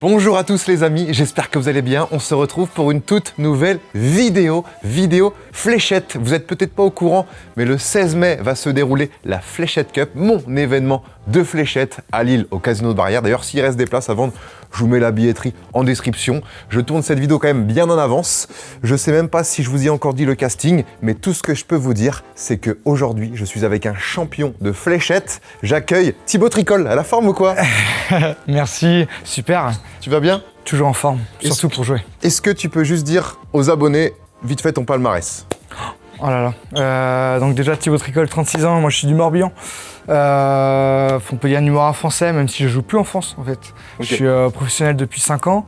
Bonjour à tous les amis, j'espère que vous allez bien. On se retrouve pour une toute nouvelle vidéo fléchette. Vous êtes peut-être pas au courant, mais le 16 mai va se dérouler la Fléchette Cup, mon événement de fléchette à Lille, au Casino de Barrière. D'ailleurs, s'il reste des places à vendre, je vous mets la billetterie en description. Je tourne cette vidéo quand même bien en avance. Je sais même pas si je vous ai encore dit le casting, mais tout ce que je peux vous dire, c'est qu'aujourd'hui, je suis avec un champion de fléchette. J'accueille Thibaut Tricol. À la forme ou quoi? Merci, super. Tu vas bien? Toujours en forme, surtout pour jouer. Est-ce que tu peux juste dire aux abonnés, vite fait, ton palmarès? Oh là là. Donc déjà, Thibaut Tricol, 36 ans, moi je suis du Morbihan. On peut dire numéro 1 français, même si je joue plus en France en fait. Okay. Je suis professionnel depuis 5 ans.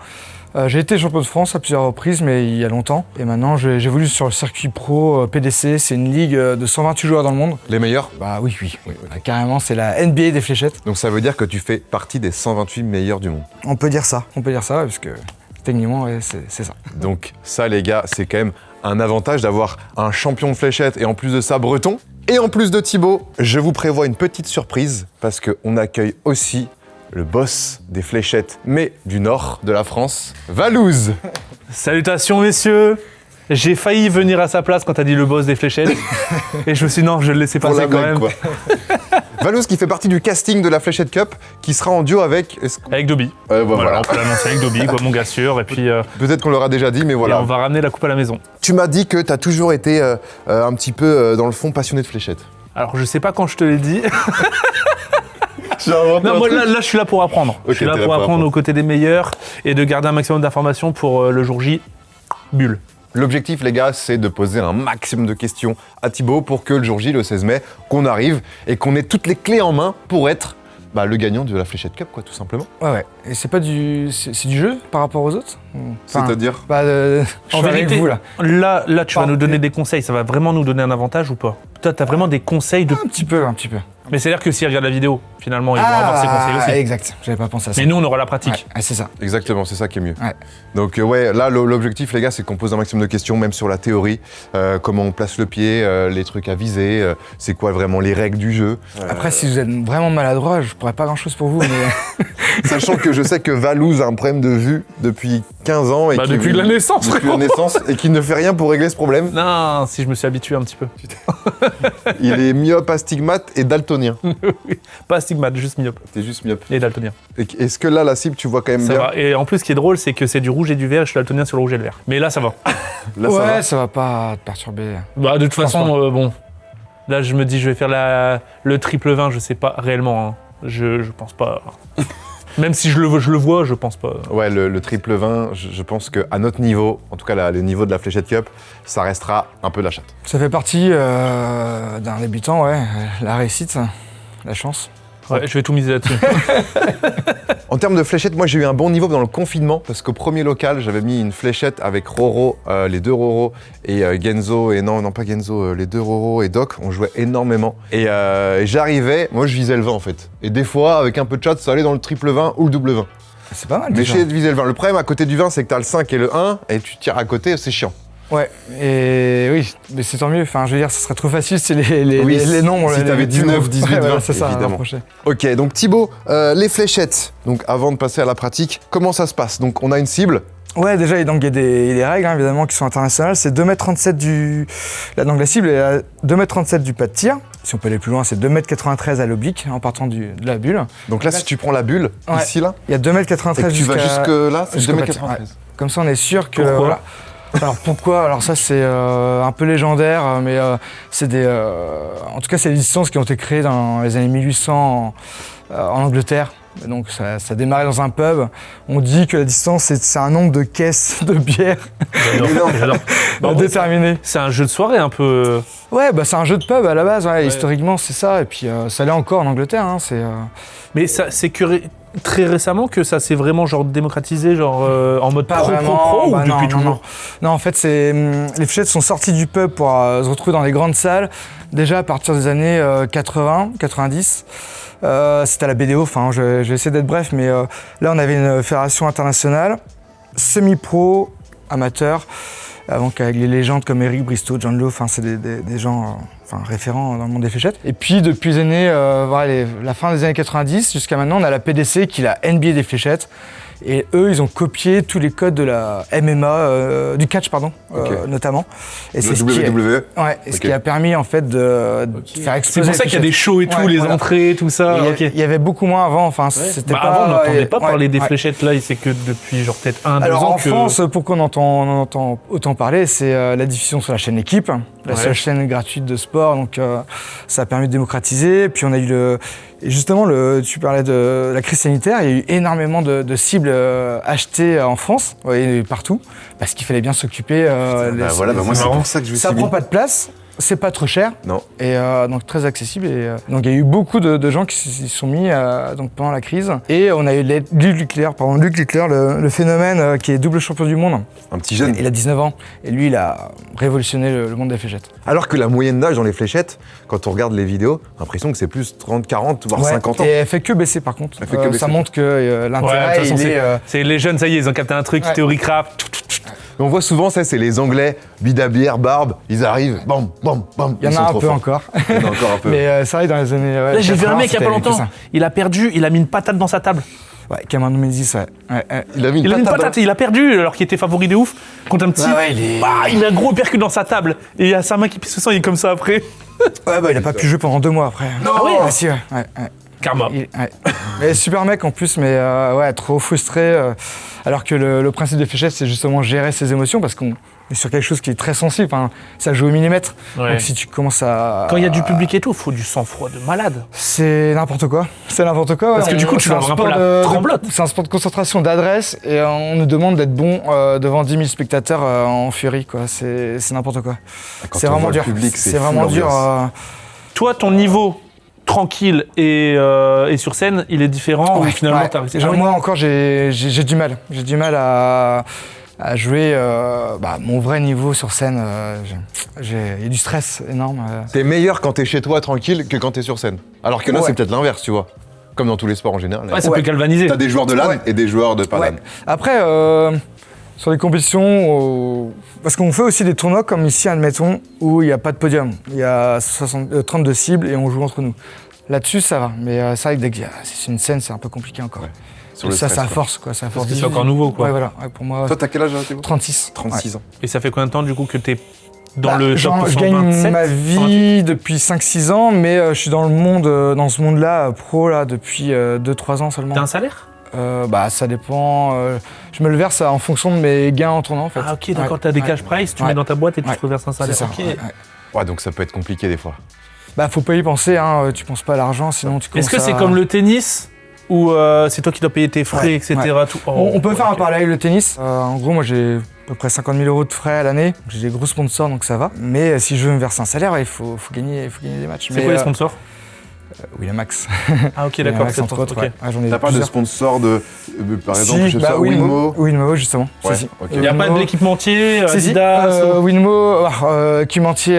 J'ai été champion de France à plusieurs reprises, mais il y a longtemps. Et maintenant, j'évolue sur le circuit pro PDC. C'est une ligue de 128 joueurs dans le monde. Les meilleurs? Bah oui. Carrément, c'est la NBA des fléchettes. Donc ça veut dire que tu fais partie des 128 meilleurs du monde? On peut dire ça, parce que techniquement, ouais, c'est ça. Donc ça, les gars, c'est quand même un avantage d'avoir un champion de fléchette et en plus de ça, breton. Et en plus de Thibaut, je vous prévois une petite surprise parce qu'on accueille aussi le boss des fléchettes, mais du nord de la France, Valouz. Salutations messieurs. J'ai failli venir à sa place quand t'as dit le boss des fléchettes. Et je me suis dit non, je vais le laisser Pour passer la quand blague, même. quoi. Valouz qui fait partie du casting de la Fléchette Cup, qui sera en duo avec... Avec Dobby. Voilà. On peut l'annoncer avec Dobby, quoi, mon gars sûr. Et puis Peut-être qu'on l'aura déjà dit, mais et voilà. on va ramener la coupe à la maison. Tu m'as dit que tu as toujours été un petit peu, dans le fond, passionné de fléchettes. Alors je sais pas quand je te l'ai dit. J'ai inventé Non, un moi truc. là je suis là pour apprendre. Ok, je suis là t'es pour là pour apprendre aux côtés des meilleurs et de garder un maximum d'informations pour le jour J. Bulle. L'objectif, les gars, c'est de poser un maximum de questions à Thibaut pour que le jour J, le 16 mai, qu'on arrive et qu'on ait toutes les clés en main pour être le gagnant de la Fléchette Cup, quoi, tout simplement. Ouais. Et c'est pas du... C'est du jeu par rapport aux autres? Enfin, C'est-à-dire je En suis avec vérité, vous, là. là tu vas nous donner des conseils. Ça va vraiment nous donner un avantage ou pas? Toi, t'as vraiment des conseils de... Un petit peu. Mais c'est-à-dire que s'ils regardent la vidéo, finalement, ils vont avoir ces conseils aussi. Exact, j'avais pas pensé à ça. Mais nous, on aura la pratique. Ouais, c'est ça. Exactement, c'est ça qui est mieux. Ouais. Donc là, l'objectif, les gars, c'est qu'on pose un maximum de questions, même sur la théorie, comment on place le pied, les trucs à viser, c'est quoi vraiment les règles du jeu. Après, si vous êtes vraiment maladroit, je pourrais pas grand-chose pour vous, mais... Sachant que je sais que Valouz a un problème de vue depuis 15 ans. Et Depuis la naissance, Depuis la naissance, et qu'il ne fait rien pour régler ce problème. Non, si je me suis habitué un petit peu. Il est myope, astigmate et daltonien. Pas astigmate, juste myope. T'es juste myope. Et daltonien. Est-ce que là, la cible, tu vois quand même Ça bien? va. Et en plus, ce qui est drôle, c'est que c'est du rouge et du vert. Je suis daltonien sur le rouge et le vert. Mais là, ça va. Là, ça ouais, va. ça va pas te perturber. Bah, de toute pense façon, bon. Là, je me dis, je vais faire le triple 20. Je sais pas réellement. Hein. Je pense pas. Même si je le vois, je pense pas. Ouais, le triple 20, je pense qu'à notre niveau, en tout cas le niveau de la Fléchette Cup, ça restera un peu la chatte. Ça fait partie d'un débutant, ouais. La réussite, la chance. Ouais, je vais tout miser là-dessus. En termes de fléchettes, moi j'ai eu un bon niveau dans le confinement parce qu'au premier local, j'avais mis une fléchette avec Roro, les deux Roro et Genzo, et non pas Genzo, les deux Roro et Doc, on jouait énormément. Et j'arrivais, moi je visais le 20 en fait. Et des fois, avec un peu de chat, ça allait dans le triple 20 ou le double 20. C'est pas mal, Mais déjà. j'ai de viser le 20. Le problème à côté du 20, c'est que t'as le 5 et le 1, et tu tires à côté, c'est chiant. Ouais, et oui, mais c'est tant mieux. Enfin, je veux dire, ce serait trop facile si les nombres... si t'avais 19, 18, 20, c'est ça, évidemment. rapproché. Ok, donc Thibaut, les fléchettes. Donc avant de passer à la pratique, comment ça se passe? Donc on a une cible. Ouais, déjà, donc, il y a des règles, hein, évidemment, qui sont internationales. C'est 2,37 m du... Là, donc, la cible est à 2,37 m du pas de tir. Si on peut aller plus loin, c'est 2,93 m à l'oblique, en partant de la bulle. Donc là, si tu prends la bulle, Ouais. ici, là, Il y a 2,93 et m que tu vas jusque là, c'est jusqu'au 2,93 pas de tir, ouais. Comme ça, on est sûr que... Pourquoi voilà. Alors pourquoi? Alors ça c'est un peu légendaire, mais c'est des, en tout cas c'est des distances qui ont été créées dans les années 1800 en Angleterre. Donc ça démarrait dans un pub. On dit que la distance c'est un nombre de caisses de bière J'adore. déterminé. C'est un jeu de soirée un peu. Ouais, bah c'est un jeu de pub à la base. Ouais. Historiquement c'est ça. Et puis ça l'est encore en Angleterre. Hein, Mais c'est que très récemment que ça s'est vraiment genre démocratisé, genre en mode pro ou bah depuis non, toujours? Non, en fait, les fléchettes sont sorties du pub pour se retrouver dans les grandes salles, déjà à partir des années 80, 90. C'était à la BDO, enfin, je vais essayer d'être bref, mais là, on avait une fédération internationale, semi-pro, amateur, donc avec les légendes comme Eric Bristow, John Lowe, enfin, c'est des gens référents dans le monde des fléchettes. Et puis, depuis les années, la fin des années 90 jusqu'à maintenant, on a la PDC qui est la NBA des fléchettes. Et eux, ils ont copié tous les codes de la MMA, du catch, pardon, notamment. Et Le WWE. Ouais, et ce qui a permis en fait de faire C'est exploser. pour ça qu'il y a des shows et tout, Ouais, les voilà. entrées, tout ça. Il y avait beaucoup moins avant, enfin, c'était pas... Avant, on n'entendait pas parler des ouais. fléchettes là, et c'est que depuis genre peut-être 1-2 Alors ans en que. France, pourquoi on entend autant parler, c'est la diffusion sur la chaîne Équipe, la seule chaîne gratuite de sport, donc ça a permis de démocratiser. Puis on a eu et justement, tu parlais de la crise sanitaire, il y a eu énormément de cibles achetées en France et partout, parce qu'il fallait bien s'occuper. Moi c'est pour ça que je me suis Ça mis. prend pas de place. C'est pas trop cher. Non. Et donc très accessible. Et, donc il y a eu beaucoup de gens qui s'y sont mis donc pendant la crise. Et on a eu Luc Leclerc, le phénomène qui est double champion du monde. Un petit jeune. Il a 19 ans. Et lui, il a révolutionné le monde des fléchettes. Alors que la moyenne d'âge dans les fléchettes, quand on regarde les vidéos, l'impression que c'est plus 30, 40, voire 50 ans. Et elle fait que baisser par contre. Elle fait que baisser. Ça montre que Ouais, l'intérêt, de toute façon, il est... c'est les jeunes, ça y est, ils ont capté un truc, Ouais. théorie craft. Mais on voit souvent ça, c'est les Anglais, bidabière, barbe, ils arrivent, bam, bam, bam. il y en ils a sont un trop peu forts. encore. Il y en a encore un peu. Mais ça arrive dans les années... Là, j'ai vu un mec il y a pas longtemps, Ça. il a perdu, il a mis une patate dans sa table. Ouais, Cameron Menzies, ouais. Il a mis Il a mis une patate. patate, il a perdu alors qu'il était favori de ouf contre un petit. Ouais, il est- Bah, il met un gros percute dans sa table et il y a sa main qui pisse le sang, il est comme ça après. Ouais, bah il a pas pu jouer pendant 2 mois après. Non. Ah ouais. Ah si, ouais. Karma. Ouais. Mais super mec en plus, mais ouais, trop frustré. Alors que le principe des fléchettes, c'est justement gérer ses émotions parce qu'on est sur quelque chose qui est très sensible. Enfin, ça joue au millimètre. Ouais. Donc si tu commences à. Quand il y a du public et tout, faut du sang-froid de malade. C'est n'importe quoi. C'est n'importe quoi. Parce que du coup, tu c'est vas avoir un peu la tremblote. C'est un sport de concentration, d'adresse, et on nous demande d'être bon devant 10 000 spectateurs en furie, quoi. C'est n'importe quoi. Quand C'est on vraiment voit dur. le public, c'est fou, vraiment dur. l'ambiance. Toi, ton niveau tranquille et sur scène, il est différent ou Ouais, finalement ouais. t'as réussi. Moi encore j'ai du mal. J'ai du mal à jouer mon vrai niveau sur scène. Il y a du stress énorme. T'es meilleur quand t'es chez toi tranquille que quand t'es sur scène. Alors que là, Ouais. c'est peut-être l'inverse, tu vois. Comme dans tous les sports en général. Ouais, ça Ouais. peut galvaniser. T'as des joueurs de LAN Ouais. et des joueurs de pas Ouais. LAN. Après, sur les compétitions, parce qu'on fait aussi des tournois comme ici, admettons, où il n'y a pas de podium. Il y a 32 cibles et on joue entre nous. Là-dessus, ça va. Mais c'est vrai que dès que c'est une scène, c'est un peu compliqué encore. Sur Et le ça, stress, ça quoi. force, quoi. Ça force. que c'est encore nouveau, quoi. Ouais, voilà. Ouais, pour moi, Toi, t'as quel âge, Théo 36. 36 ans. Et ça fait combien de temps du coup que t'es dans Bah, le genre, top je gagne 127, ma 128? vie depuis 5-6 ans, mais je suis dans ce monde-là, pro, là, depuis 2-3 ans seulement. T'as un salaire? Ça dépend. Je me le verse en fonction de mes gains en tournant, en fait. Ah ok, d'accord, Ouais, t'as des ouais. cash price, tu Ouais. mets dans ta boîte et tu Ouais. te reverses un C'est salaire. ça. Ok. ouais. Ouais, donc ça peut être compliqué des fois. Bah, faut pas y penser, hein. Tu penses pas à l'argent, sinon tu commences Est-ce que c'est à- comme le tennis ou c'est toi qui dois payer tes frais, Ouais, etc. ouais. Tout. Oh, On peut faire un ok. parallèle avec le tennis. En gros, moi, j'ai à peu près 50 000 € de frais à l'année. J'ai des gros sponsors, donc ça va. Mais si je veux me verser un salaire, il faut gagner des matchs. C'est quoi les sponsors? Winamax. Ah ok, d'accord, Winamax, c'est entre autres, ok. ouais. J'en ai T'as pas de plusieurs. sponsor par exemple, je sais pas, Winmo. Winmo. Winmo, justement. Ouais, Si, si. ok. Il n'y a pas de l'équipementier, Si, si. Adidas ou- Winmo, équipementier,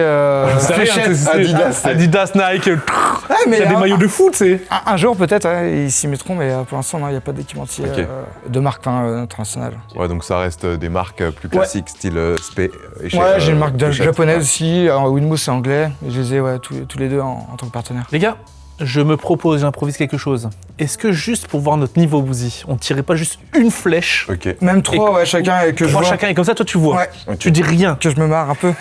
C'est rien, fléchettes. c'est- Adidas, c'est- Adidas, Nike. Ouais, mais T'as des maillots de foot, c'est. un jour peut-être, ils s'y mettront, mais pour l'instant, non, il n'y a pas d'équipementier Ok. de marque internationale. Ouais, donc ça reste des marques plus classiques, style Spé. et chez, Ouais, j'ai une marque Hachette. japonaise aussi. Winmo, c'est anglais. Et je les ai tous les deux en tant que partenaires. Les gars, je me propose, j'improvise quelque chose. Est-ce que juste pour voir notre niveau Bouzy, on tirait pas juste une flèche, Ok. Même 3, ouais, chacun, et que je trois vois. chacun, et comme ça toi tu vois. Ouais. Ok. Tu dis rien. Que je me marre un peu.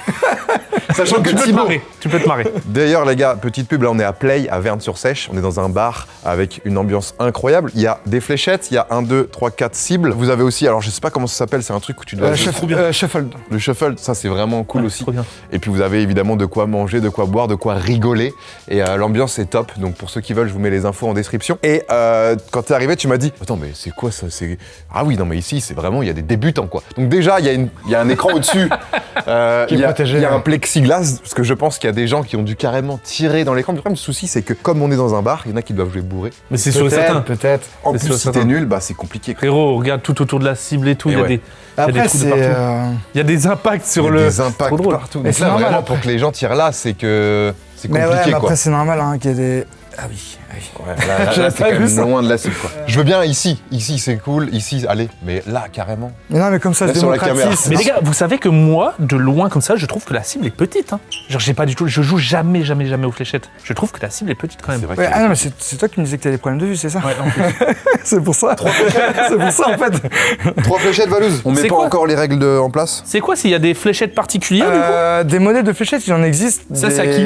Sachant que Tu peux te Thibaut- marrer. Tu peux te marrer. D'ailleurs, les gars, petite pub, là, on est à Play, à Verne-sur-Sèche. On est dans un bar avec une ambiance incroyable. Il y a des fléchettes, il y a 1, 2, 3, 4 cibles. Vous avez aussi, alors je sais pas comment ça s'appelle, c'est un truc où tu dois. Shuffle. Le shuffle, ça c'est vraiment cool Ouais, aussi. trop bien. Et puis vous avez évidemment de quoi manger, de quoi boire, de quoi rigoler. Et l'ambiance est top. Donc pour ceux qui veulent, je vous mets les infos en description. Et quand t'es arrivé, tu m'as dit attends, mais c'est quoi ça? Ah oui, non, mais ici, c'est vraiment, il y a des débutants quoi. Donc déjà, il y a un écran au-dessus. Qui est Il y a protégé, un ouais. plexiglas, parce que je pense qu'il y a des gens qui ont dû carrément tirer dans l'écran. Le problème, le souci, c'est que comme on est dans un bar, il y en a qui doivent jouer bourré. Mais c'est sûr et certain. Peut-être. En C'est plus, sûr, si certain. t'es nul, bah c'est compliqué. Frérot, regarde tout autour de la cible et tout, Et il y a ouais. des. Il y a des Après, trous de c'est. partout. Il y a des impacts Il sur y a le. des impacts trop drôle. partout. Mais Donc c'est là, normal, vraiment, après. pour que les gens tirent là, c'est que c'est Mais compliqué ouais, mais quoi. après, c'est normal hein, qu'il y ait des. Ah oui, ah oui. Ouais, là, J'avais c'est pas quand vu même ça. loin de la cible, quoi. Je veux bien ici c'est cool, ici, allez, mais là, carrément. Mais non, mais comme ça, Là, je sur la démocratise. Mais les gars, vous savez que moi, de loin comme ça, je trouve que la cible est petite. Hein. Genre, j'ai pas du tout. Je joue jamais aux fléchettes. Je trouve que la cible est petite quand même. C'est vrai Ouais, que- ah non, mais c'est toi qui me disais que t'avais des problèmes de vue, c'est ça? Ouais, en plus. C'est pour ça. C'est pour ça, en fait. 3 fléchettes, Valouz. On met C'est pas quoi encore les règles en place. C'est quoi s'il y a des fléchettes particulières du coup Des modèles de fléchettes, il en existe. Ça, c'est à qui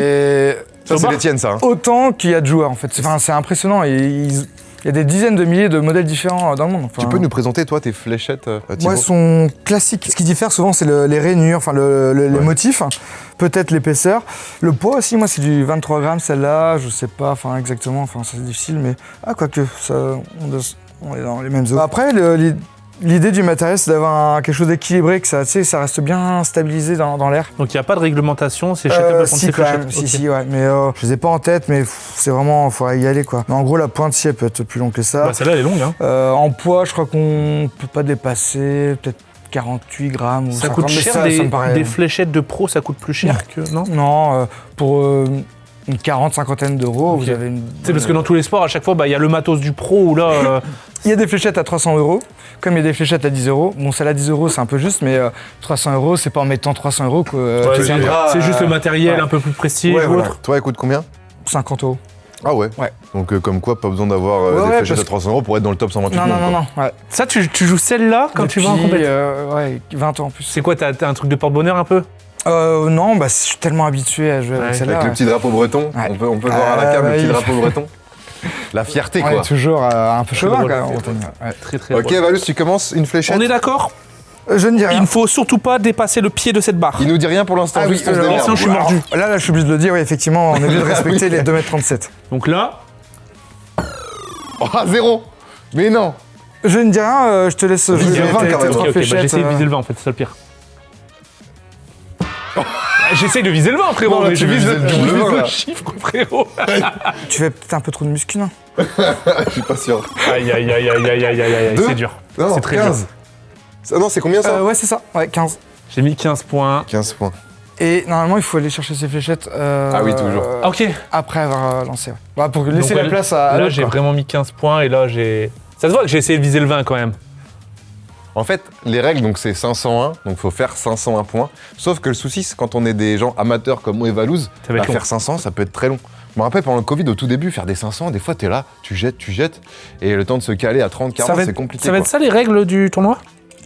Ça, c'est Omar les tiennes, ça. Hein. Autant qu'il y a de joueurs, en fait. C'est impressionnant. Et il y a des dizaines de milliers de modèles différents dans le monde. Enfin, Tu peux nous présenter, toi, tes fléchettes, Thibaut? moi, elles sont classiques. Ce qui diffère souvent, c'est les rainures, enfin les motifs, peut-être l'épaisseur. Le poids aussi, moi, c'est du 23 grammes, celle-là. Je sais pas exactement, c'est difficile, mais quoique, on est dans les mêmes eaux. Après, l'idée du matériel, c'est d'avoir quelque chose d'équilibré, que ça reste bien stabilisé dans l'air. Donc il n'y a pas de réglementation, c'est chacun peut prendre Si, ses quand fléchettes. même, Ok. si, ouais. Mais je les ai pas en tête, mais c'est vraiment, faut y aller, quoi. Mais en gros, la pointe, si, elle peut être plus longue que ça. Bah, celle-là, elle est longue. Hein. En poids, je crois qu'on peut pas dépasser peut-être 48 grammes ou Ça 50, coûte mais cher, ça me paraît... des fléchettes de pro, ça coûte plus cher que. Non Non, pour une cinquantaine d'euros, Ok. vous avez une... C'est parce que dans tous les sports, à chaque fois, bah, il y a le matos du pro où là. Il y a des fléchettes à 300 euros, comme il y a des fléchettes à 10 euros. Bon, celle à 10 euros, c'est un peu juste, mais 300 euros, c'est pas en mettant 300 euros que Ouais, tu c'est viendras c'est juste le à matériel ouais. un peu plus prestige Ouais, ou voilà. autre. Toi, elle coûte combien? 50 euros. Ah ouais. Ouais. Donc, comme quoi, pas besoin d'avoir Ouais, des ouais, fléchettes parce à 300 euros pour être dans le top 128 Non, monde, non, quoi. non, ouais. Ça, tu joues celle-là quand tu vas en Depuis, compétition ouais, 20 ans en plus. C'est quoi, t'as un truc de porte-bonheur un peu? Non, je suis tellement habitué à jouer Ouais. avec celle-là. Avec le petit drapeau breton, Ouais. on peut voir à la cam le bah, petit il- drapeau breton. La fierté, On quoi. est toujours un peu chauvin, drôle, quand même. c'est en drôle. Bretagne, ouais. Très très Ok, drôle. Valus, tu commences une fléchette. On est d'accord? Je ne dis Il rien. ne faut surtout pas dépasser le pied de cette barre. Il nous dit rien pour l'instant, Ah oui, juste on se alors, démerde. sinon, je suis mordu. Là, je suis obligé de le dire, oui, effectivement, on est obligé de respecter les 2,37 m. Donc là, Oh, 0. Mais non. Je ne dis rien, je te laisse jouer Viser le 20 tes quand même. trois ok, bah, fléchettes, j'essaie de viser le 20 en fait, c'est ça le pire. J'essaie de viser le 20, frérot, Non, là, mais tu je vise vises le je vise double 20, le là. chiffre, frérot. Tu fais peut-être un peu trop de muscu, non? Je suis pas sûr. Aïe, aïe, aïe, aïe, aïe, aïe, aïe, aïe, Deux. c'est dur. Non, C'est très 15. Ah non, c'est combien ça Ouais, c'est ça, ouais, 15. J'ai mis 15 points. 15 points. Et normalement, il faut aller chercher ses fléchettes. Ah oui, toujours. Ah, ok. Après avoir lancé. Ouais. Voilà, pour laisser Donc, la place à Là, l'autre, j'ai quoi. vraiment mis 15 points et là, j'ai. Ça se voit que j'ai essayé de viser le 20 quand même. En fait, les règles, donc c'est 501, donc faut faire 501 points. Sauf que le souci, c'est quand on est des gens amateurs comme moi et Valouz, Ça va être long. faire 500, ça peut être très long. Je me rappelle pendant le Covid, au tout début, faire des 500, des fois t'es là, tu jettes, et le temps de se caler à 30, 40, c'est compliqué. Ça va être quoi. ça les règles du tournoi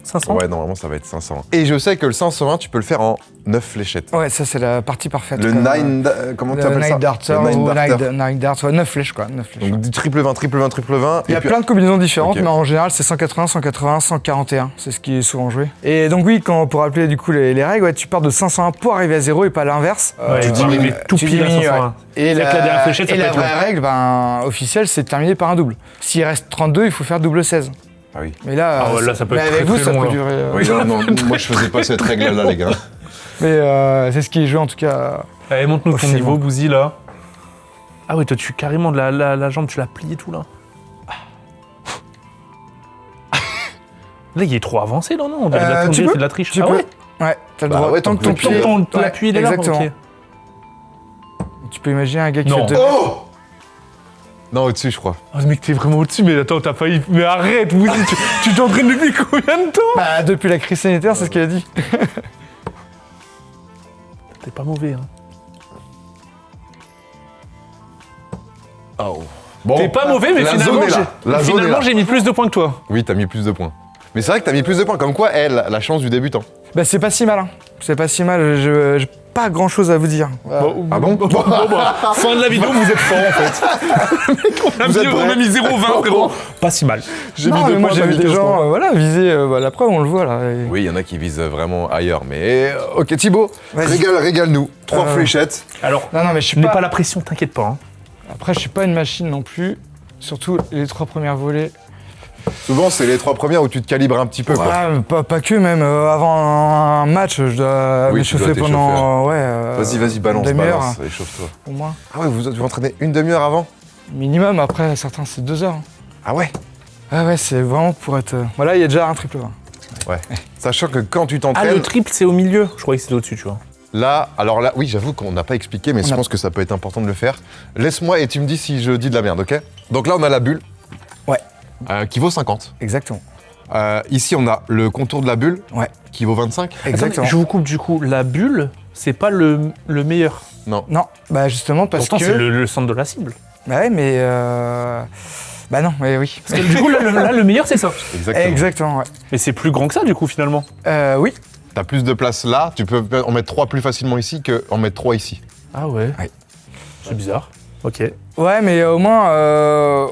500? Ouais, normalement ça va être 500. Et je sais que le 501, tu peux le faire en 9 fléchettes. Ouais, ça, c'est la partie parfaite. Le comme, 9, comment tu le appelles ça? Night Darter Le ou Darter. Night Dart, ouais, 9 flèches, quoi. 9 flèches. Donc du triple 20, triple 20, triple 20. Il y a et puis- plein de combinaisons différentes, Ok. mais en général, c'est 180, 181, 141. C'est ce qui est souvent joué. Et donc, oui, pour rappeler du coup les règles, ouais, tu pars de 501 pour arriver à 0 et pas l'inverse. Ouais, tu tu diminues. diminues tout Tu pile à diminues, 501. ouais. Et C'est-à-dire que la dernière fléchette, ça et peut la être vraie long. règle, officielle, c'est de terminer par un double. S'il reste 32, il faut faire double 16. Ah oui. Mais là, Ah ouais, là, ça peut mais être avec très, vous, très ça long, peut là. durer. Oui, non, moi je faisais pas cette règle-là, les gars. Mais c'est ce qui est joué en tout cas. Allez, montre-nous ton Officiellement. niveau, Bouzy, là. Ah oui, toi, tu carrément de la jambe, tu l'as plié tout là. Là, il est trop avancé, là, non? On dirait Tu on dirait peux, c'est de la triche. tu Ah peux. ouais? Ouais, t'as le Bah droit. ouais, tant que ton tant que pied. Ton Ouais, appui, il est là? exactement. Ok. Tu peux imaginer un gars qui Non. fait 2 Oh Non, au-dessus, je crois. Oh, ce mec, t'es vraiment au-dessus, mais attends, t'as failli. Mais arrête, Bouzy, tu t'entraînes depuis combien de temps? Bah, depuis la crise sanitaire, c'est ce qu'il a dit. T'es pas mauvais, hein. Oh. Bon. T'es pas mauvais, mais La finalement, zone est là. La zone est finalement, là. j'ai mis plus de points que toi. Oui, t'as mis plus de points. Mais c'est vrai que t'as mis plus de points, comme quoi, elle, la chance du débutant. Bah, c'est pas si mal, hein. C'est pas si mal. J'ai pas grand chose à vous dire. Ah bon Bah, fin de la vidéo, vous êtes fort en fait. on a Vous êtes mis, on a prêts mis 0,20, frérot. Pas si mal. J'ai Non, mais moi, j'ai vu des gens, voilà, viser. La preuve, on le voit là. Et- Oui, il y en a qui visent vraiment ailleurs, mais... Ok, Thibaut, Vas-y. régale-nous. 3 Euh, fléchettes. Alors, Non, non, mais je suis n'aie pas. pas la pression, t'inquiète pas. Hein. Après, je suis pas une machine non plus. Surtout les 3 premières volées. Souvent, c'est les 3 premières où tu te calibres un petit peu, quoi. Voilà, pas que même. Avant un match, je dois Oui, tu m'échauffer dois pendant. Vas-y, balance, une demi-heure, balance, échauffe-toi. Au moins. Ah ouais, vous entraînez une demi-heure avant? Minimum, après, certains, c'est 2 heures. Ah ouais? Ah ouais, c'est vraiment pour être. Voilà, il y a déjà un triple 20. Ouais. Sachant que quand tu Ah, t'entraînes... le triple, c'est au milieu. Je croyais que c'était au-dessus, tu vois. Là, alors là, oui, j'avoue qu'on n'a pas expliqué, mais je pense que ça peut être important de le faire. Laisse-moi et tu me dis si je dis de la merde, ok? Donc là, on a la bulle. Ouais. Qui vaut 50. Exactement. Ici, on a le contour de la bulle. Ouais. Qui vaut 25. Exactement. Attendez, je vous coupe du coup. La bulle, c'est pas le meilleur. Non. Non, bah justement parce Pourtant, que... c'est le centre de la cible. Bah ouais, mais... Bah non, mais oui. Parce que du coup, là, le meilleur, c'est ça. Exactement. Exactement, ouais. Mais c'est plus grand que ça, du coup, finalement. Oui. T'as plus de place là, tu peux en mettre 3 plus facilement ici qu'en mettre 3 ici. Ah ouais. Ouais. C'est bizarre. Ok. Ouais, mais au moins,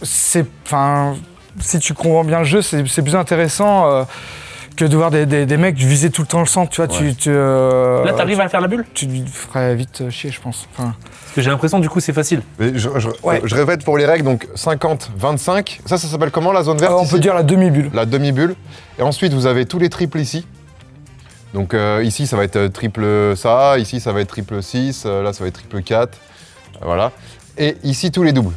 c'est... Enfin, si tu comprends bien le jeu, c'est plus intéressant que de voir des mecs viser tout le temps le centre, tu vois. Ouais. Là, t'arrives à faire la bulle? Tu te ferais vite chier, je pense. Enfin, Parce que j'ai l'impression, du coup, c'est facile. Mais Ouais. je répète pour les règles, donc 50, 25. Ça s'appelle comment la zone verte on ici peut dire la demi-bulle. La demi-bulle. Et ensuite, vous avez tous les triples ici. Donc ici, ça va être triple ça. Ici, ça va être triple 6. Là, ça va être triple 4. Voilà. Et ici, tous les doubles.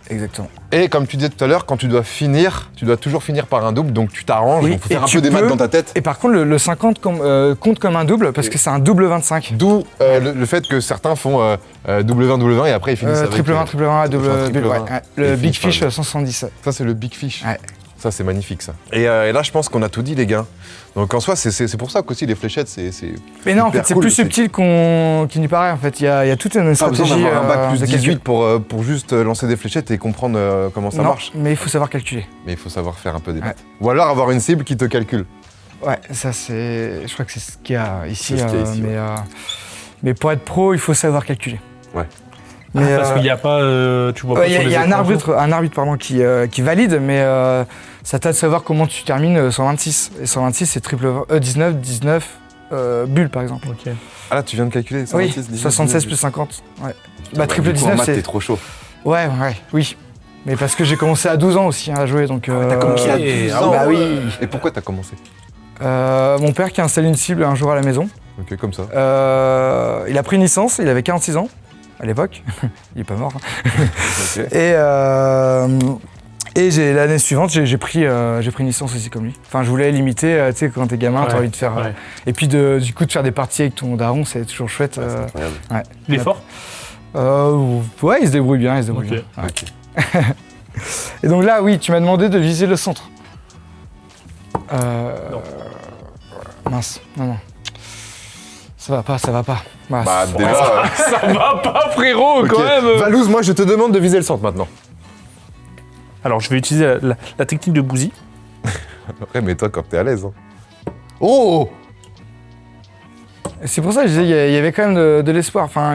Exactement. Et comme tu disais tout à l'heure, quand tu dois finir, tu dois toujours finir par un double. Donc tu t'arranges. Oui, Donc faut et faire un tu peu des maths peux- dans ta tête. Et par contre, le 50 compte comme un double parce que c'est un double 25. D'où le fait que certains font double 20, double 20 et après ils finissent avec... Triple 20, triple 20, double enfin, triple bulle, ouais. 20. Ouais. Et Le ils Big finissent Fish par 177. Ça, c'est le Big Fish. Ouais. Ça, c'est magnifique, ça. Et là, je pense qu'on a tout dit, les gars. Donc, en soi, c'est pour ça qu'aussi les fléchettes, c'est Mais non, en hyper fait, c'est cool. plus subtil qu'il n'y paraît. En fait, il y a toute une Pas besoin stratégie. d'avoir un bac plus de calcul. 18 pour juste lancer des fléchettes et comprendre comment ça Non, marche. mais il faut savoir calculer. Mais il faut savoir faire un peu des Ouais. maths. Ou alors avoir une cible qui te calcule. Ouais, ça c'est. Je crois que c'est ce qu'il y a ici. C'est ce qu'il y a ici, mais pour être pro, il faut savoir calculer. Ouais. Mais, Parce qu'il n'y a pas. Tu vois pas il sur les y a un écrans. arbitre pardon, qui valide, mais ça t'a de savoir comment tu termines 126. Et 126, c'est triple 19 bulles, par exemple. Ok. Ah là, tu viens de calculer Oui, 76, 19, 76 19. plus 50. Ouais. Putain, Bah, triple du coup, en 19, maths, c'est. t'es trop chaud. Ouais, oui. Mais parce que j'ai commencé à 12 ans aussi à jouer, donc. T'as commencé à ok. 12 Ah ans. bah oui. Et pourquoi t'as commencé? Mon père qui a installé une cible un jour à la maison. Ok, comme ça. Il a pris une licence, il avait 46 ans à l'époque. Il est pas mort. Hein. Ok. Et l'année suivante, j'ai pris une licence aussi comme lui. Enfin, je voulais limiter, tu sais, quand t'es gamin, Ouais, t'as envie de faire. ouais. Et puis du coup, de faire des parties avec ton daron, c'est toujours chouette. C'est incroyable. Ouais. Il est fort? Ouais, il se débrouille bien, Ok. bien. Ouais. Ok. Et donc là, oui, tu m'as demandé de viser le centre. Non. Mince, non. Ça va pas. Voilà, Bah, c'est- déjà. Ça va pas, frérot, Ok. quand même! Valouz, moi, je te demande de viser le centre maintenant. Alors, je vais utiliser la technique de Bouzy. Après, mais toi, quand t'es à l'aise. Hein. Oh! C'est pour ça que je disais, il y avait quand même de l'espoir. Enfin,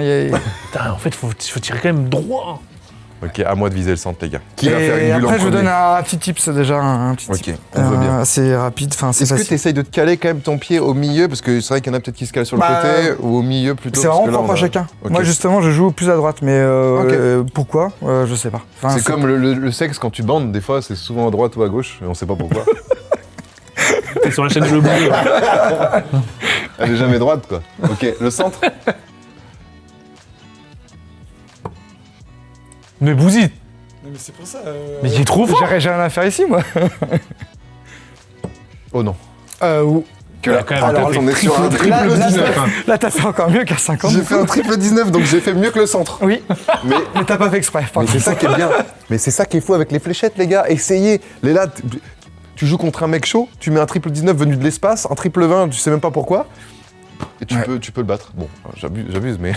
Putain, en fait, faut tirer quand même droit. Ok, à moi de viser le centre, les gars. Qui va faire Et une bulle après, en je vous premier? donne un petit tips déjà, un petit Ok, tip. on veut bien. C'est rapide, enfin c'est Est-ce que facile. tu essayes de te caler quand même ton pied au milieu? Parce que c'est vrai qu'il y en a peut-être qui se calent sur le Bah, côté ou au milieu plutôt. C'est parce vraiment que là, propre on à a- chacun. Ok. Moi justement, je joue plus à droite, mais pourquoi je sais pas. Enfin, C'est comme le sexe quand tu bandes, des fois c'est souvent à droite ou à gauche, et on sait pas pourquoi. T'es sur la chaîne de Le Bouzy. Elle est jamais droite quoi. Ok, le centre? Mais Bouzy, Mais c'est pour ça. mais il est trop fort! J'ai rien à faire ici, moi. Oh non. Il a quand même Alors, tapé on est sur un triple triple 19. hein. Là, t'as fait encore mieux qu'à 50. J'ai fait un triple 19, donc j'ai fait mieux que le centre. Oui, Mais, mais t'as pas fait exprès. par mais c'est contre. ça qui est bien. Mais c'est ça qui est fou avec les fléchettes, les gars. Essayez. Les là, tu joues contre un mec chaud, tu mets un triple 19 venu de l'espace, un triple 20, tu sais même pas pourquoi. Et tu Ouais. peux le battre. Bon, j'abuse, mais.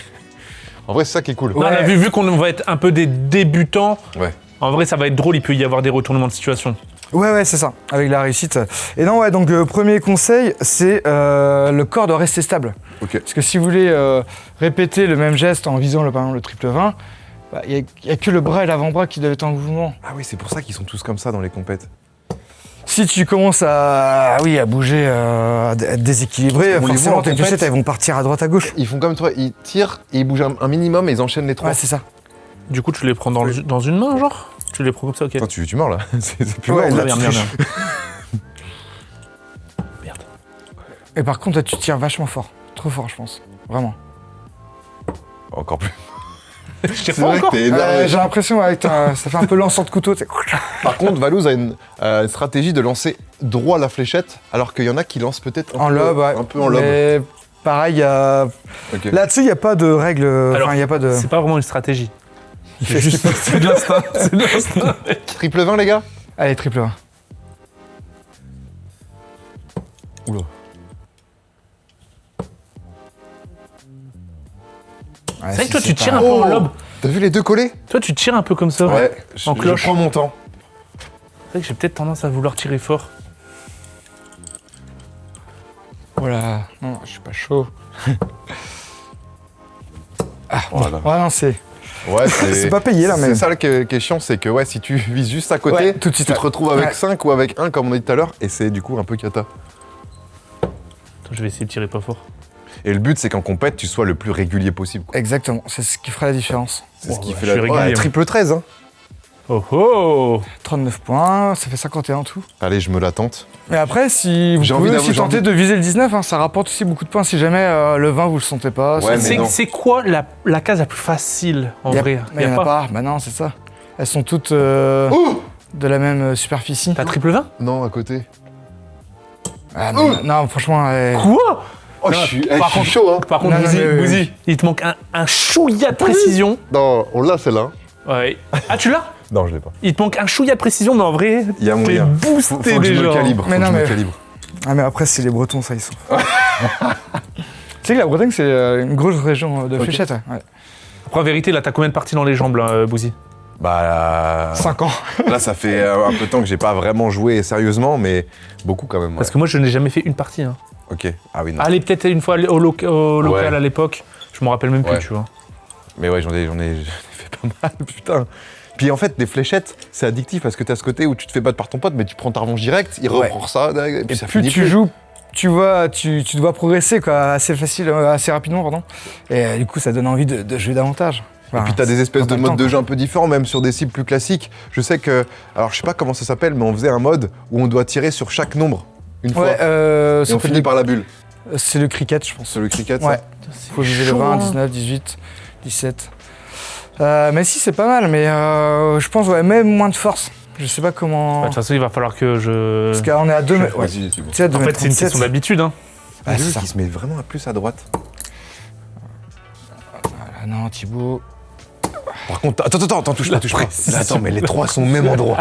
En vrai, c'est ça qui est cool. Non, là, vu qu'on va être un peu des débutants, Ouais. en vrai, ça va être drôle, il peut y avoir des retournements de situation. Ouais, c'est ça, avec la réussite. Et non, ouais, donc premier conseil, c'est le corps doit rester stable. Ok. Parce que si vous voulez répéter le même geste en visant par exemple le triple 20, il n'y a que le bras et l'avant-bras qui doivent être en mouvement. Ah oui, c'est pour ça qu'ils sont tous comme ça dans les compètes. Si tu commences à bouger, à être déséquilibré, On les voit forcément en tes compète. fléchettes elles vont partir à droite à gauche. Ils font comme toi, ils tirent, et ils bougent un minimum et ils enchaînent les trois. Ouais, c'est ça. Du coup, tu les prends dans une main, genre? Tu les prends comme ça, ok. Attends, tu meurs là. c'est plus Ouais, mort, là, là. tu merde, triches. Merde. Et par contre, toi, tu tires vachement fort. Trop fort, je pense. Vraiment. Encore plus. Je tire C'est pas vrai encore. que t'es énervé. J'ai l'impression, ouais, ça fait un peu lançant de couteau. tu sais. Par contre, Valouz a une stratégie de lancer droit la fléchette, alors qu'il y en a qui lancent peut-être En lob, ouais. un peu en lob. Mais Pareil, Ok. là-dessus, il n'y a pas de règles. Alors, Enfin, il n'y a pas de. C'est pas vraiment une stratégie. C'est juste. C'est de l'instinct. C'est de l'instinct. Triple 20, les gars? Allez, triple 1. Oula. C'est vrai que toi, tu tires un peu en lobe. T'as vu les deux collés? Toi, tu tires un peu comme ça. Ouais, En je cloche. prends mon temps. C'est vrai que j'ai peut-être tendance à vouloir tirer fort. Voilà. Non, je suis pas chaud. Voilà. Ouais, non, c'est. Ouais, C'est pas payé, là, mais. C'est ça qui est chiant, c'est que ouais, si tu vises juste à côté, Ouais, tout de suite, tu te ouais. retrouves avec Ouais. 5 ou avec 1 comme on a dit tout à l'heure, et c'est du coup un peu cata. Attends, je vais essayer de tirer pas fort. Et le but, c'est qu'en compète, tu sois le plus régulier possible, quoi. Exactement, c'est ce qui fera la différence. C'est ce Oh, qui bah, fait je suis la régulier, ouais, hein. triple 13, hein. Oh oh 39 points, ça fait 51 en tout. Allez, je me la tente. Mais après, si vous J'ai pouvez envie aussi d'avoir- tenter de viser le 19, hein, ça rapporte aussi beaucoup de points si jamais le 20 vous le sentez pas. Ouais, ça- mais non. C'est quoi la case la plus facile, en Y a- vrai? mais Y il a n'y en a pas. Bah non, c'est ça. Elles sont toutes de la même superficie. T'as triple 20? Non, à côté. Ah, mais non, franchement, Quoi? Oh, Non, je suis par contre- chaud, hein. Par contre, Non, non, Bouzy, mais- Bouzy, il te manque un chouïa de précision. Non, on l'a celle-là. Ouais. Ah, tu l'as? Non, je l'ai pas. Il te manque un chouïa de précision, mais en vrai, Il y a t'es moyen. boosté Faut que je me déjà. calibre. Mais faut que non, je me mais- calibre. Ah, mais après, c'est les Bretons, ça, ils sont. Tu sais que la Bretagne, c'est une grosse région de fléchettes. Ouais. Après, en vérité, là, t'as combien de parties dans les jambes, là, Bouzy? Bah. 5 ans. Là, ça fait un peu de temps que j'ai pas vraiment joué sérieusement, mais beaucoup quand même. Ouais. Parce que moi, je n'ai jamais fait une partie. Hein. Ok. Ah oui, non. Allez, peut-être une fois au local Ouais. à l'époque. Je me rappelle même plus, Ouais. tu vois. Mais ouais, j'en ai fait pas mal, putain. Puis en fait, des fléchettes, c'est addictif parce que t'as ce côté où tu te fais battre par ton pote, mais tu prends ta revanche direct, il Ouais. reprend ça, et puis Et ça plus finit tu joues, tu dois progresser quoi, assez rapidement, pardon. Et du coup, ça donne envie de jouer davantage. Et puis t'as des espèces de le modes temps, de quoi. jeu un peu différents, même sur des cibles plus classiques. Je sais que, alors je sais pas comment ça s'appelle, mais on faisait un mode où on doit tirer sur chaque nombre une fois, Ouais, et ça on fait finit par la bulle. c'est le cricket, je pense. C'est le cricket, ça Ouais. Faut viser le chaud, 20, hein. 19, 18, 17. Mais si, c'est pas mal, mais je pense, ouais, même moins de force. Je sais pas Bah, comment. De toute façon, il va falloir que je. Parce qu'on est à 2 mètres. Ouais. Vas-y, c'est bon. Tu sais, à 2 En fait, mètres c'est une 37. question d'habitude. Hein. Ah, c'est ça. Qui se met vraiment plus à droite. Ah non, Thibaut. Par contre, attends, touche pas. précision. Là, attends, mais les trois sont au même endroit.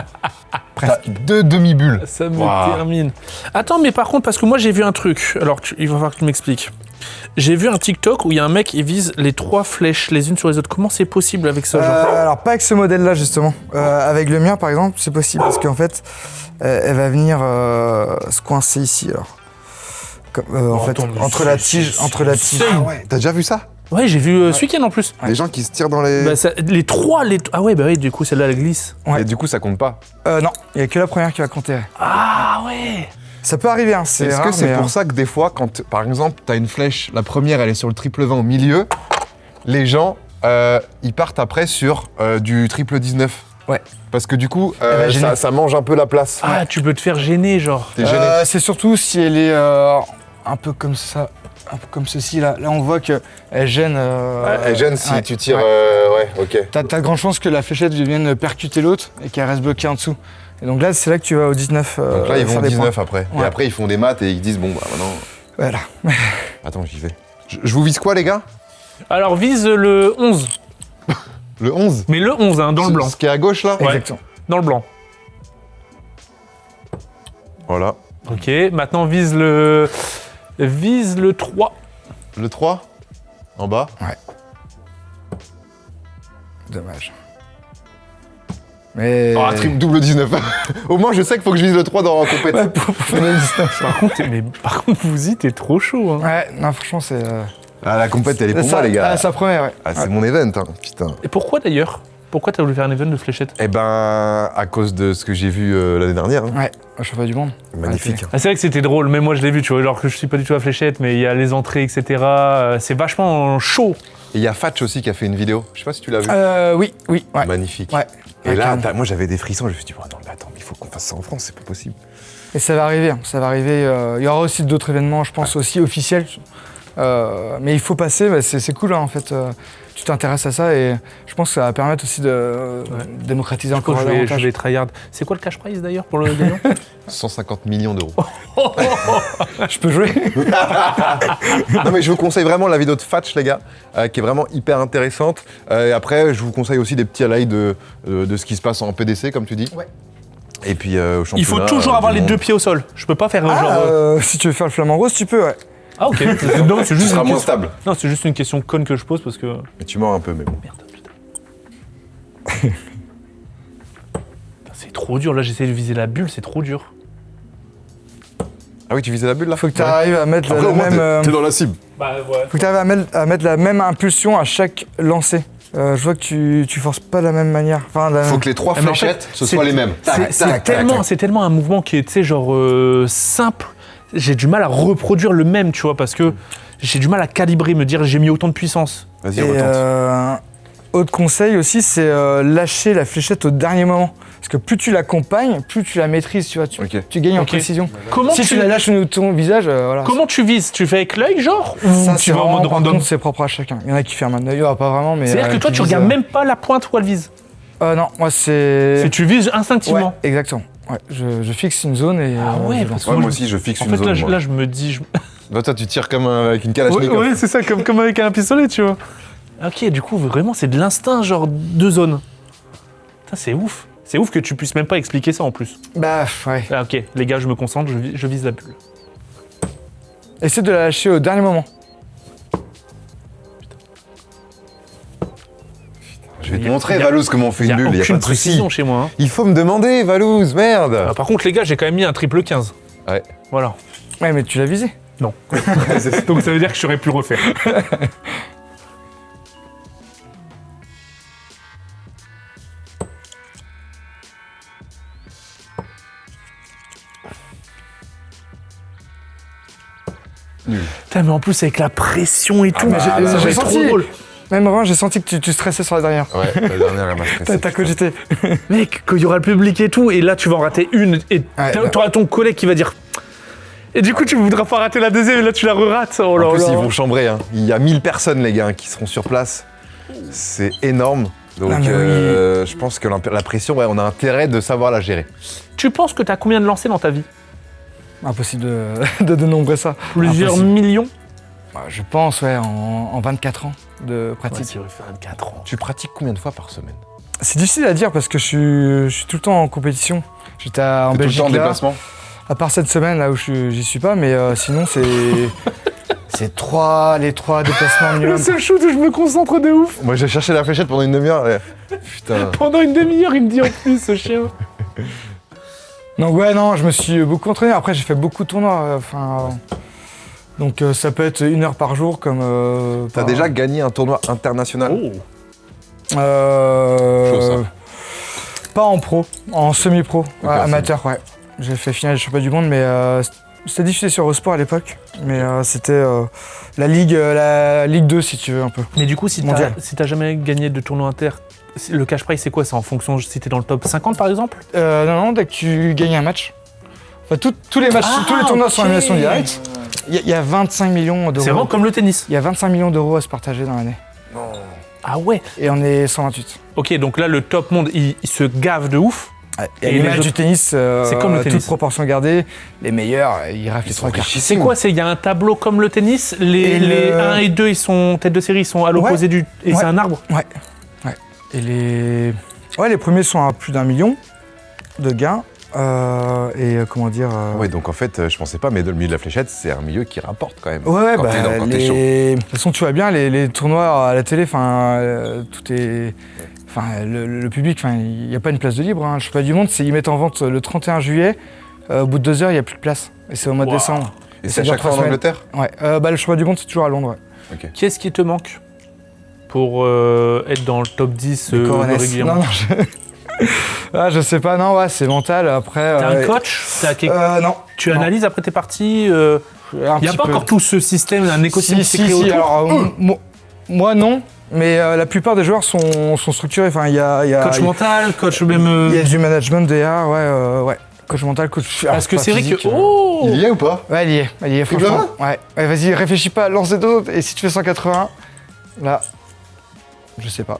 Presque 2 demi-bulles. Ça me Waouh. termine. Attends, mais par contre, parce que moi j'ai vu un truc. Alors, il va falloir que tu m'expliques. J'ai vu un TikTok où il y a un mec, il vise les 3 flèches les unes sur les autres. Comment c'est possible avec ça genre Alors, pas avec ce modèle-là, justement. Avec le mien, par exemple, c'est possible, parce qu'en fait, elle va venir se coincer ici, alors. En fait, attends, mais entre la tige. Entre la tige. Ah ouais, t'as déjà vu ça? Ouais, j'ai vu ce week-end en plus. Les gens qui se tirent dans les... Bah, les 3, Ah ouais, bah oui, du coup, celle-là, elle glisse. Ouais. Et du coup, ça compte pas. Non, il n'y a que la première qui va compter. Ah ouais. Ça peut arriver, hein, c'est Est-ce rare, que c'est mais, pour ça que des fois, quand, par exemple, t'as une flèche, la première, elle est sur le triple 20 au milieu, les gens, ils partent après sur du triple 19? Ouais. Parce que du coup, va gêner. ça mange un peu la place. Ah, tu peux te faire gêner, genre. T'es gêné. C'est surtout si elle est un peu comme ça, un peu comme ceci, là. Là, on voit qu'elle gêne. Elle gêne si ouais, tu tires... ouais. Ouais, ok. T'as de grandes chances que la fléchette vienne percuter l'autre et qu'elle reste bloquée en dessous. Et donc là, c'est là que tu vas au 19. Donc là, ils vont faire des 19 points. après. Et Ouais. après, ils font des maths et ils disent, bon, bah maintenant... Voilà. Attends, j'y vais. Je vous vise quoi, les gars? Alors, vise le 11. Le 11? Mais le 11, hein, dans le blanc. Ce qui est à gauche, là? Ouais. Exactement. Dans le blanc. Voilà. Ok, maintenant vise le 3. Le 3? En bas? Dommage. Mais. Ah, double 19. Au moins, je sais qu'il faut que je vise le 3 dans la compétition. Ouais, pour finir le 19. Par contre, Bouzy, t'es trop chaud. Hein. Ouais, non, franchement, c'est. Ah, la compète, elle est pour ça, moi, les gars. sa première, ouais. Ah, c'est mon event, hein. Putain. Et pourquoi d'ailleurs? Pourquoi t'as voulu faire un event de fléchettes? Eh ben, à cause de ce que j'ai vu l'année dernière. hein. Ouais, au championnat du monde. Magnifique. hein. Ah, c'est vrai que c'était drôle, mais moi je l'ai vu, tu vois, genre que je suis pas du tout à fléchette, mais il y a les entrées, etc. C'est vachement chaud. Et il y a Fatch aussi qui a fait une vidéo. Je sais pas si tu l'as vu. Oui, ouais. Magnifique. Ouais. Et Ouais, là, carrément. moi, j'avais des frissons. Je me suis dit, oh, non, mais attends, il faut qu'on fasse ça en France, c'est pas possible. Et ça va arriver, hein, ça va arriver. Il y aura aussi d'autres événements, je pense, aussi officiels. Mais il faut passer, bah, c'est cool hein, en fait. Tu t'intéresses à ça et je pense que ça va permettre aussi de démocratiser encore davantage. Je vais tryhard. C'est quoi le cash prize d'ailleurs pour le gagnant? 150 millions d'euros. Je peux jouer. Non mais je vous conseille vraiment la vidéo de Fatch les gars, qui est vraiment hyper intéressante. Et après je vous conseille aussi des petits highlights de ce qui se passe en PDC comme tu dis. Ouais. Et puis au championnat. Il faut toujours avoir les deux pieds au sol. Je peux pas faire Si tu veux faire le flamant rose, tu peux, ouais. Ah ok. Non, c'est Tu juste seras une moins question... stable. Non, c'est juste une question conne que je pose parce que. Mais tu mords un peu mais bon. Merde, putain. C'est trop dur. Là, j'essaie de viser la bulle, c'est trop dur. Ah oui tu visais la bulle là. Faut que tu arrives à mettre Après, la au moins, même. t'es dans la cible. Bah ouais. Faut que tu arrives à mettre la même impulsion à chaque lancer. Je vois que tu forces pas de la même manière. Enfin, Faut que les 3 mais en fléchettes fait, ce soient les mêmes. C'est tellement un mouvement qui est, tu sais, genre simple. J'ai du mal à reproduire le même, tu vois, parce que j'ai du mal à calibrer, me dire j'ai mis autant de puissance. Vas-y Et retente. autre conseil aussi, c'est lâcher la fléchette au dernier moment. Parce que plus tu l'accompagnes, plus tu la maîtrises, tu vois. Tu gagnes en Ok. précision. Comment Si tu la lâches au ton visage, voilà. Comment tu vises? Tu fais avec l'œil, genre? Ou Ça, tu c'est vas en vraiment, mode par random? contre, c'est propre à chacun. Il y en a qui ferment un œil, pas vraiment, mais. C'est-à-dire que toi, qui tu visent, regardes même pas la pointe où elle vise. Non, moi c'est. C'est tu vises Ouais, instinctivement. exactement. Ouais, je fixe une zone et. Ah ouais, je parce lance. que Ouais, moi aussi je fixe En une fait, zone. moi. là, je me dis. Bah, toi tu tires comme avec une kalachnikov. Ouais, c'est ça, comme avec un pistolet, tu vois. Ok, du coup, vraiment, c'est de l'instinct, genre de zone. Putain, c'est ouf. C'est ouf que tu puisses même pas expliquer ça en plus. Bah, ouais. Ah, ok, les gars, je me concentre, je vise la bulle. Essaie de la lâcher au dernier moment. Je vais te montrer Valouz comment on fait Il une n'y a bulle, il y a aucune pas de souci. précision chez moi. Hein. Il faut me demander Valouz, merde. Ah, par contre, les gars, j'ai quand même mis un triple 15. Ouais. Voilà. Ouais, mais tu l'as visé. Non. Donc ça veut dire que j'aurais pu refaire. Putain, mais en plus avec la pression et tout, mais ça va j'ai être trop senti. drôle. Même avant, j'ai senti que tu stressais sur la dernière. Ouais, la dernière elle m'a stressé. T'as cogité. Mec, qu'il y aura le public et tout, et là tu vas en rater une, et t'auras ton collègue qui va dire. Et du coup, tu voudras pas rater la deuxième, et là tu la re-rates. Oh là En plus, là. ils vont chambrer. Hein. Il y a 1000 personnes, les gars, qui seront sur place. C'est énorme. Donc, Ah, mais je pense que la pression, ouais, on a intérêt de savoir la gérer. Tu penses que t'as combien de lancers dans ta vie? Impossible de dénombrer ça. Plusieurs Impossible. millions? Je pense, ouais, en 24 ans de pratique. Ouais, c'est 24 ans. Tu pratiques combien de fois par semaine? C'est difficile à dire parce que je suis tout le temps en compétition. J'étais en T'es tout le Belgique temps en là, déplacement? à part cette semaine là où j'y suis pas, mais sinon c'est c'est les trois déplacements minimum. Le seul shoot où je me concentre de ouf. Moi, j'ai cherché la fléchette pendant une demi-heure. Ouais. Putain. Pendant une demi-heure, il me dit en plus, ce chien. Donc ouais, non, je me suis beaucoup entraîné. Après, j'ai fait beaucoup de tournois. Donc ça peut être 1 heure par jour comme. T'as déjà gagné un tournoi international? Oh. Chaud, Pas en pro, en semi-pro, Ok, amateur, ouais. J'ai fait finale du championnat du monde, mais c'était diffusé sur Eurosport à l'époque. Mais c'était la Ligue 2, si tu veux, un peu. Mais du coup, si Mondial. t'as jamais gagné de tournoi inter, le cash prize, c'est quoi? C'est en fonction si t'es dans le top 50 par exemple? Non, dès que tu gagnes un match. Enfin, tous les matchs, tous les tournois sont en élimination directe. Il y a 25 millions d'euros. C'est vraiment comme le tennis. Il y a 25 millions d'euros à se partager dans l'année. Ah ouais. Et on est 128. Ok, donc là, le top monde, il se gave de ouf. Et les l'image autres- du tennis, c'est comme le tennis. toute proportion gardée, les meilleurs, ils raflent les 3 quarts. C'est quoi? Il y a un tableau comme le tennis. Et Les le- 1 et 2, ils sont tête de série, ils sont à l'opposé du. Et Ouais. c'est un arbre. Ouais. Et les premiers sont à plus d'1 million de gains. Comment dire. Ouais, donc en fait, je pensais pas, mais dans le milieu de la fléchette, c'est un milieu qui rapporte quand même. Ouais, Quand t'es chaud. de toute façon, tu vois bien, les tournois à la télé, tout est. Enfin, le public, il n'y a pas une place de libre. Hein. Le championnat du monde, ils mettent en vente le 31 juillet. Au bout de 2 heures, il n'y a plus de place. Et c'est au mois de Wow. décembre. Et ça c'est à dure chaque fois en 3 semaines. Angleterre? Ouais. Le championnat du monde, c'est toujours à Londres. Ouais. Qu'est-ce qui te manque pour être dans le top 10 Les Coronesses. régulièrement? Non, je sais pas, non, ouais, c'est mental. Après. T'as un coach? Non. Tu Non. analyses après tes parties? Un Il n'y a petit pas peu. encore tout ce système, un écosystème qui s'est créé autour? Alors, moi, non. Mais la plupart des joueurs sont structurés. Enfin, il y a Coach mental, coach même. il y a du management derrière, ouais. coach mental, coach. Parce que pas c'est vrai physique, que. Oh Il y est ou pas? Ouais, elle y est, franchement. Ouais, vas-y, réfléchis pas, lance les deux autres. Et si tu fais 180, là, je sais pas.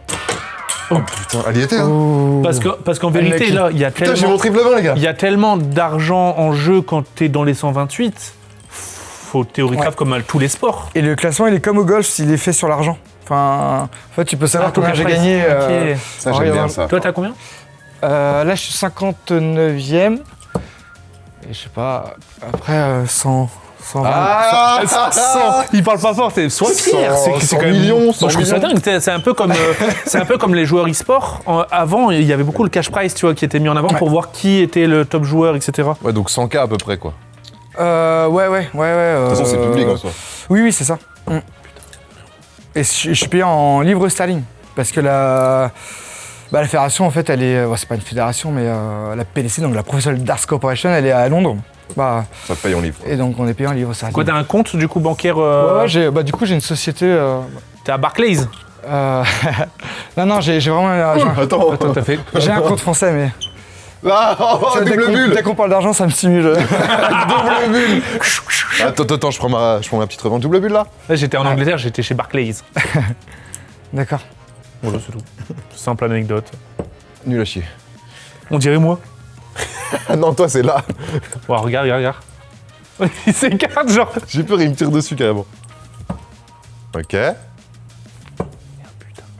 Putain, elle y était, hein. Ouh. Parce qu'en vérité, là, il y a Putain, j'ai tellement. mon triple 20, les gars. Il y a tellement d'argent en jeu quand t'es dans les 128. Faut théoriquement Ouais. comme à tous les sports. Et le classement, il est comme au golf, il est fait sur l'argent. Enfin, en fait, tu peux savoir combien j'ai gagné. Ok. Ça, j'aime bien ça. Toi, t'as combien? Là, je suis 59e. Et je sais pas, après 100, 120. Ah, Il parle pas fort, sois fier. 100 millions, 100 Moi, je trouve ça millions. dingue. C'est un peu comme les joueurs e-sport. Avant, il y avait beaucoup le cash prize, tu vois, qui était mis en avant pour voir qui était le top joueur, etc. Ouais, donc 100K à peu près, quoi. Ouais. De toute façon, c'est public en soi. Oui, c'est ça. Et je suis payé en livres sterling. Parce que la fédération, en fait, elle est. C'est pas une fédération, mais la PDC, donc la Professional Darts Corporation, elle est à Londres. Bah, Ça te paye en livre. et donc, on est payé en livres sterling. Quoi, t'as un compte, du coup, bancaire Du coup, j'ai une société. T'es à Barclays. Non, j'ai vraiment. Attends, Attends, t'as fait. J'ai un compte français, mais. Ah, oh, Dès double qu'on- bulle. Dès qu'on parle d'argent, ça me stimule. Double bulle. Attends, je prends ma petite revanche. Double bulle, là. Là, j'étais en Angleterre, j'étais chez Barclays. D'accord. Voilà, c'est tout. Simple anecdote. Nul à chier. On dirait moi. Ah non, toi, c'est là. Oh, regarde. Il s'écarte, genre. J'ai peur, il me tire dessus, carrément. Ok.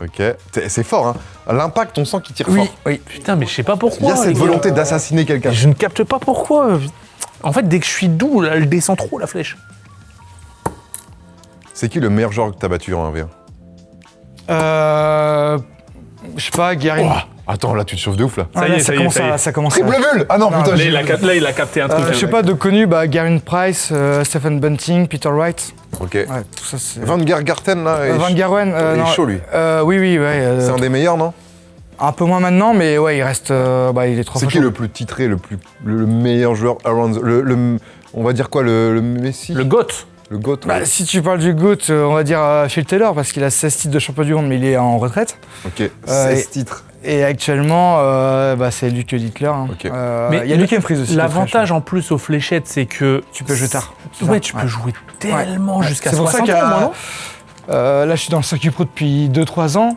Ok. C'est fort, hein. À l'impact, on sent qu'il tire fort. Oui. Putain, mais je sais pas Il y pourquoi. a cette les gars. volonté d'assassiner quelqu'un. Je ne capte pas pourquoi. En fait, dès que je suis doux, là, elle descend trop, la flèche. C'est qui le meilleur joueur que t'as battu en 1v1? Je sais pas, Gary. Attends, là, tu te chauffes de ouf, là. Ça y est, ça y est. Ça commence Triple bulle. Ah non, putain, Là, j'ai... il a capté un truc. Je sais pas, de connus, Garen Price, Stephen Bunting, Peter Wright. Ok. Ouais, tout ça c'est. Van Gergarten, là, Van Gerwen, il est chaud, lui. Oui, ouais. C'est un des meilleurs, non? Un peu moins maintenant, mais ouais, il reste. Il est trop C'est fort. qui le plus titré, le meilleur joueur around on va dire quoi, le Messi? Le GOAT. Le GOAT. Si tu parles du GOAT, on va dire Phil Taylor, parce qu'il a 16 titres de champion du monde, mais il est en retraite. Ok, 16 titres. Et actuellement, c'est Luke Littler. Hein. Ok. Mais il y a Luke Humphries aussi. L'avantage en plus aux fléchettes, c'est que Tu peux jouer tard. Ouais, tu peux jouer tellement jusqu'à C'est pour ça 60 qu'il y a- ans, moi, non Là, je suis dans le circuit pro depuis 2-3 ans.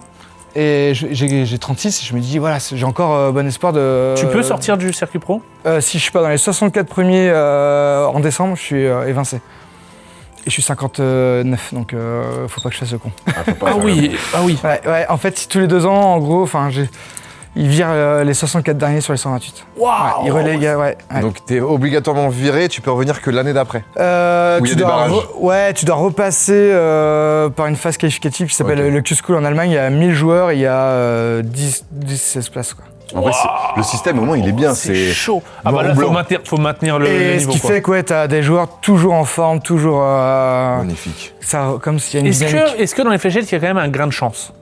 Et j'ai 36 et je me dis, voilà, j'ai encore bon espoir de... Tu peux sortir du circuit pro? Si je suis pas dans les 64 premiers en décembre, je suis évincé. Et je suis 59, donc faut pas que je fasse le con. Ah oui. Ouais, en fait, si tous les 2 ans, en gros, ils virent les 64 derniers sur les 128. Waouh. Ils relèguent, ouais. Donc t'es obligatoirement viré, tu peux revenir que l'année d'après. Où il y a des barrages. Tu dois repasser par une phase qualificative qui s'appelle Ok. le Q-School en Allemagne. Il y a 1000 joueurs, il y a 10-16 places. Quoi. En vrai, le système, au moins, il est bien. C'est chaud. Ah noir bah ou là, blanc. faut maintenir le Et ce niveau. qui quoi. fait que t'as des joueurs toujours en forme, toujours Magnifique. comme s'il y a une dynamique. Est-ce que dans les fléchettes, il y a quand même un grain de chance?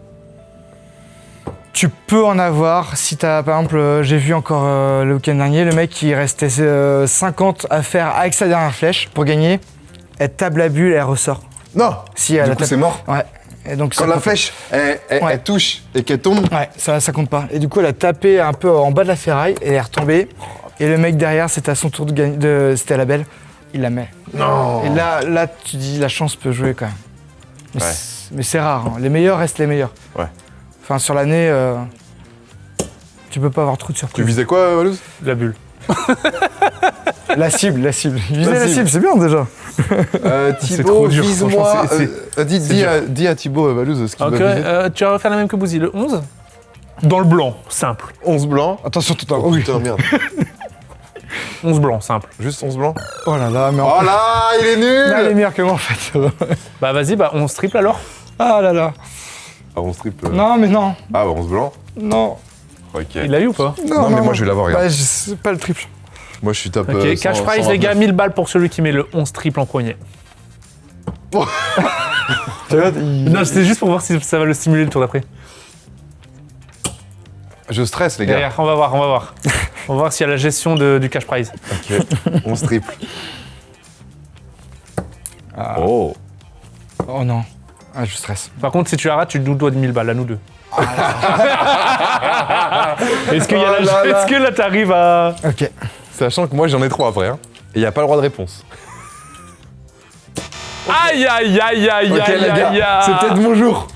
Tu peux en avoir si t'as, par exemple, j'ai vu encore le week-end dernier, le mec qui restait 50 à faire avec sa dernière flèche pour gagner, elle tape la bulle et elle ressort. Non. Si elle Du coup, tape- c'est mort. Ouais. Et donc, Quand ça la compte. flèche, elle Ouais. touche et qu'elle tombe. Ouais, ça compte pas. Et du coup, elle a tapé un peu en bas de la ferraille et elle est retombée. Et le mec derrière, c'était à son tour de gagner, c'était à la belle, il la met. Non. Et là, tu dis, la chance peut jouer quand même. Mais Ouais. mais c'est rare, hein. Les meilleurs restent les meilleurs. Ouais. Enfin, sur l'année, tu peux pas avoir trop de Tu surprises. visais quoi, Valouz? La bulle. La cible. Viser la cible. cible, c'est bien déjà. Thibaut, trop dur, vise-moi. franchement, Dis à Thibaut Valouz ce qu'il Ok, va viser. tu vas refaire la même que Bouzy, le 11? Dans le blanc, simple. 11 blancs. Attention, tout Oh putain, merde. 11 blanc, simple. Juste 11 blancs. Oh là là, mais Oh là, il est nul. là, il est meilleur que moi en fait. Bah vas-y, 11 triple alors. Ah là là. Ah, 11 triple. Non, mais non. Ah, 11 blancs. Non. Ok. Il l'a eu ou pas? Non, mais moi, je vais l'avoir, regarde. Bah, c'est pas le triple. Moi, je suis top. Ok, cash prize, les gars, 1000 balles pour celui qui met le 11 triple en poignet. Tu vois, Non, c'était juste pour voir si ça va le stimuler le tour d'après. Je stresse, les gars. Derrière, on va voir. On va voir s'il y a la gestion du cash prize. Ok. 11 triple. Oh. Oh non. Ah, je stresse. Par contre, si tu la rates, tu nous dois de 1000 balles, à nous deux. Est-ce que là, t'arrives à... Ok. Sachant que moi j'en ai 3 après, hein. Et il n'y a pas le droit de réponse. Aïe, aïe, aïe, aïe, Ok, aïe, les gars, aïe, aïe. c'est peut-être mon jour.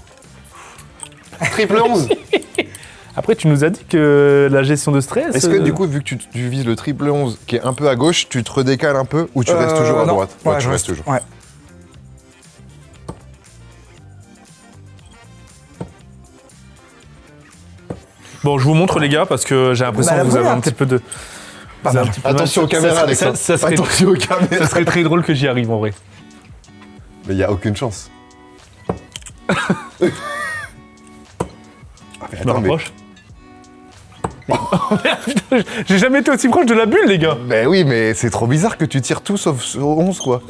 Triple 11. Après, tu nous as dit que la gestion de stress... Est-ce que du coup, vu que tu vises le triple 11 qui est un peu à gauche, tu te redécales un peu ou tu restes toujours à non. droite? Ouais, tu je restes reste toujours. Ouais. Bon, je vous montre, les gars, parce que j'ai l'impression Bah, que vous avez voilà, un petit peu de... Pas vous avez mal. un petit peu Attention aux mal. Ça caméras, serait- Alexandre. ça serait- Attention aux caméras. Ça serait très drôle que j'y arrive, en vrai. Mais il n'y a aucune chance. Ah, mais Je me attends, mais... rapproche. Oh merde, putain, j'ai jamais été aussi proche de la bulle, les gars. Ben oui, mais c'est trop bizarre que tu tires tout sauf au 11, quoi.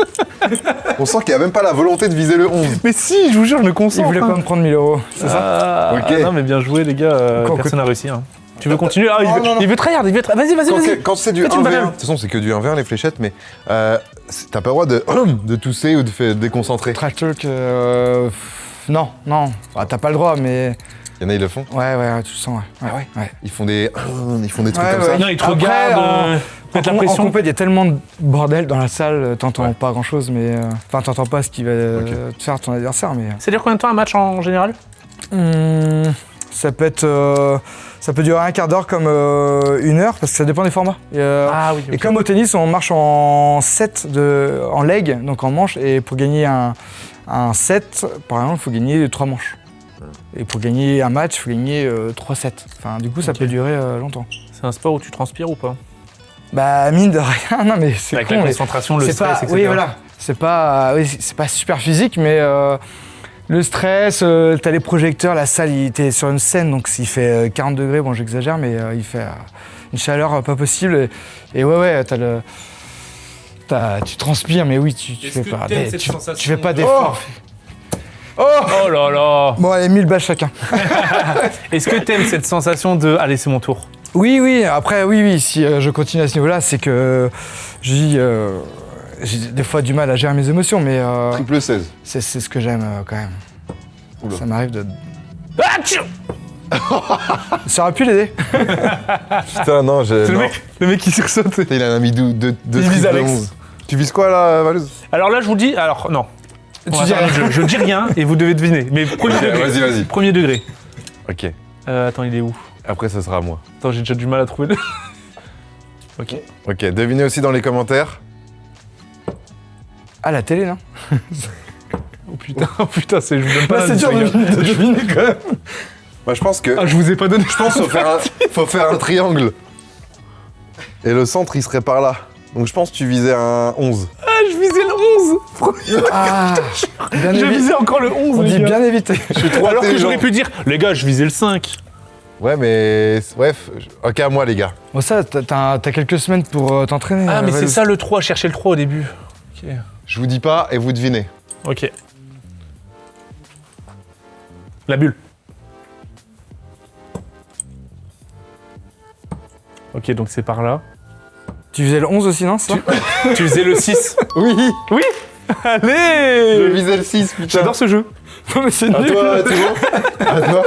On sent qu'il n'y a même pas la volonté de viser le 11. Mais si, je vous jure, je me Il concentre. voulait pas me prendre 1000 €, c'est ça Ah, Ok. non, mais bien joué, les gars. Encore Personne n'a réussi. Hein. Tu veux continuer? Ah, Non, non, non. il veut tryhard, il veut tryhard. Vas-y, vas-y, vas-y. Quand c'est du Faites une 1v1, de barrière. toute façon, c'est que du 1v1 les fléchettes, mais t'as pas le droit de tousser ou de te déconcentrer. Trash talk, non, non. Enfin, t'as pas le droit, mais... Il y en a, ils le font. Ouais, tu le sens, ouais. Ouais. Ils font des trucs Ouais, comme ouais. ça. Non, il te Après, regarde. Mettre la En pression. compète, il y a tellement de bordel dans la salle, t'entends Ouais. pas grand-chose, mais... Enfin, t'entends pas ce qui va te faire ton adversaire, mais... Ça dure combien de temps un match en général? Ça peut durer un quart d'heure comme 1 heure, parce que ça dépend des formats. Ah oui. Et comme au tennis, on marche en 7 en leg, donc en manche, et pour gagner un set, par exemple, il faut gagner 3 manches. Et pour gagner un match, il faut gagner 3 sets. Enfin, du coup, ça Ok. peut durer longtemps. C'est un sport où tu transpires ou pas? Bah, mine de rien, non mais c'est Avec con, la mais concentration, le c'est stress, pas, etc. oui, voilà. C'est pas super physique, mais le stress, t'as les projecteurs, la salle, t'es sur une scène, donc s'il fait 40 degrés, bon j'exagère, mais il fait une chaleur pas possible. Et ouais, tu transpires, mais oui, tu fais pas, tu fais pas d'efforts. Oh là là. Bon, allez, 1000 balles chacun. Est-ce que t'aimes cette sensation de « Allez, c'est mon tour » Oui, après, oui, si je continue à ce niveau-là, c'est que j'ai des fois du mal à gérer mes émotions, mais Triple 16. c'est ce que j'aime quand même. Oula. Ça m'arrive de... Ah, tchou. Ça aurait pu l'aider. Putain, non, j'ai. C'est non. le mec qui sursaute. Putain, il a un ami de Il vise triple Alex. 11. Tu vises quoi là, Valouz? Alors là, je vous dis... Alors, non. On va dis faire un jeu. Je dis rien et vous devez deviner. Mais premier Ok, degré. vas-y. Premier degré. Ok. Attends, il est où? Après, ça sera à moi. Attends, j'ai déjà du mal à trouver le... Ok. Ok, devinez aussi dans les commentaires. Ah, la télé, non? Oh putain, je vous donne pas C'est l'indice, dur les gars. de deviner quand même. Moi, je pense que. Ah, je vous ai pas donné. Je pense qu'il faut faire un triangle. Et le centre, il serait par là. Donc je pense que tu visais un 11. Ah, je visais le 11. Ah, bien Je évi- visais encore le 11, On les dit gars. bien éviter. Je suis trop Alors que intelligent. j'aurais pu dire, les gars, je visais le 5. Ouais, mais. Bref. Ok, à moi, les gars. Bon, ça, t'as quelques semaines pour t'entraîner. Ah, mais c'est Valou. ça le 3, chercher le 3 au début. Ok. Je vous dis pas et vous devinez. Ok. La bulle. Ok, donc c'est par là. Tu faisais le 11 aussi, non? ça Tu faisais le 6. Oui. Oui. Je Allez. visais le 6, putain. J'adore ce jeu. Non, mais c'est À nul. toi, Thibaut. À toi.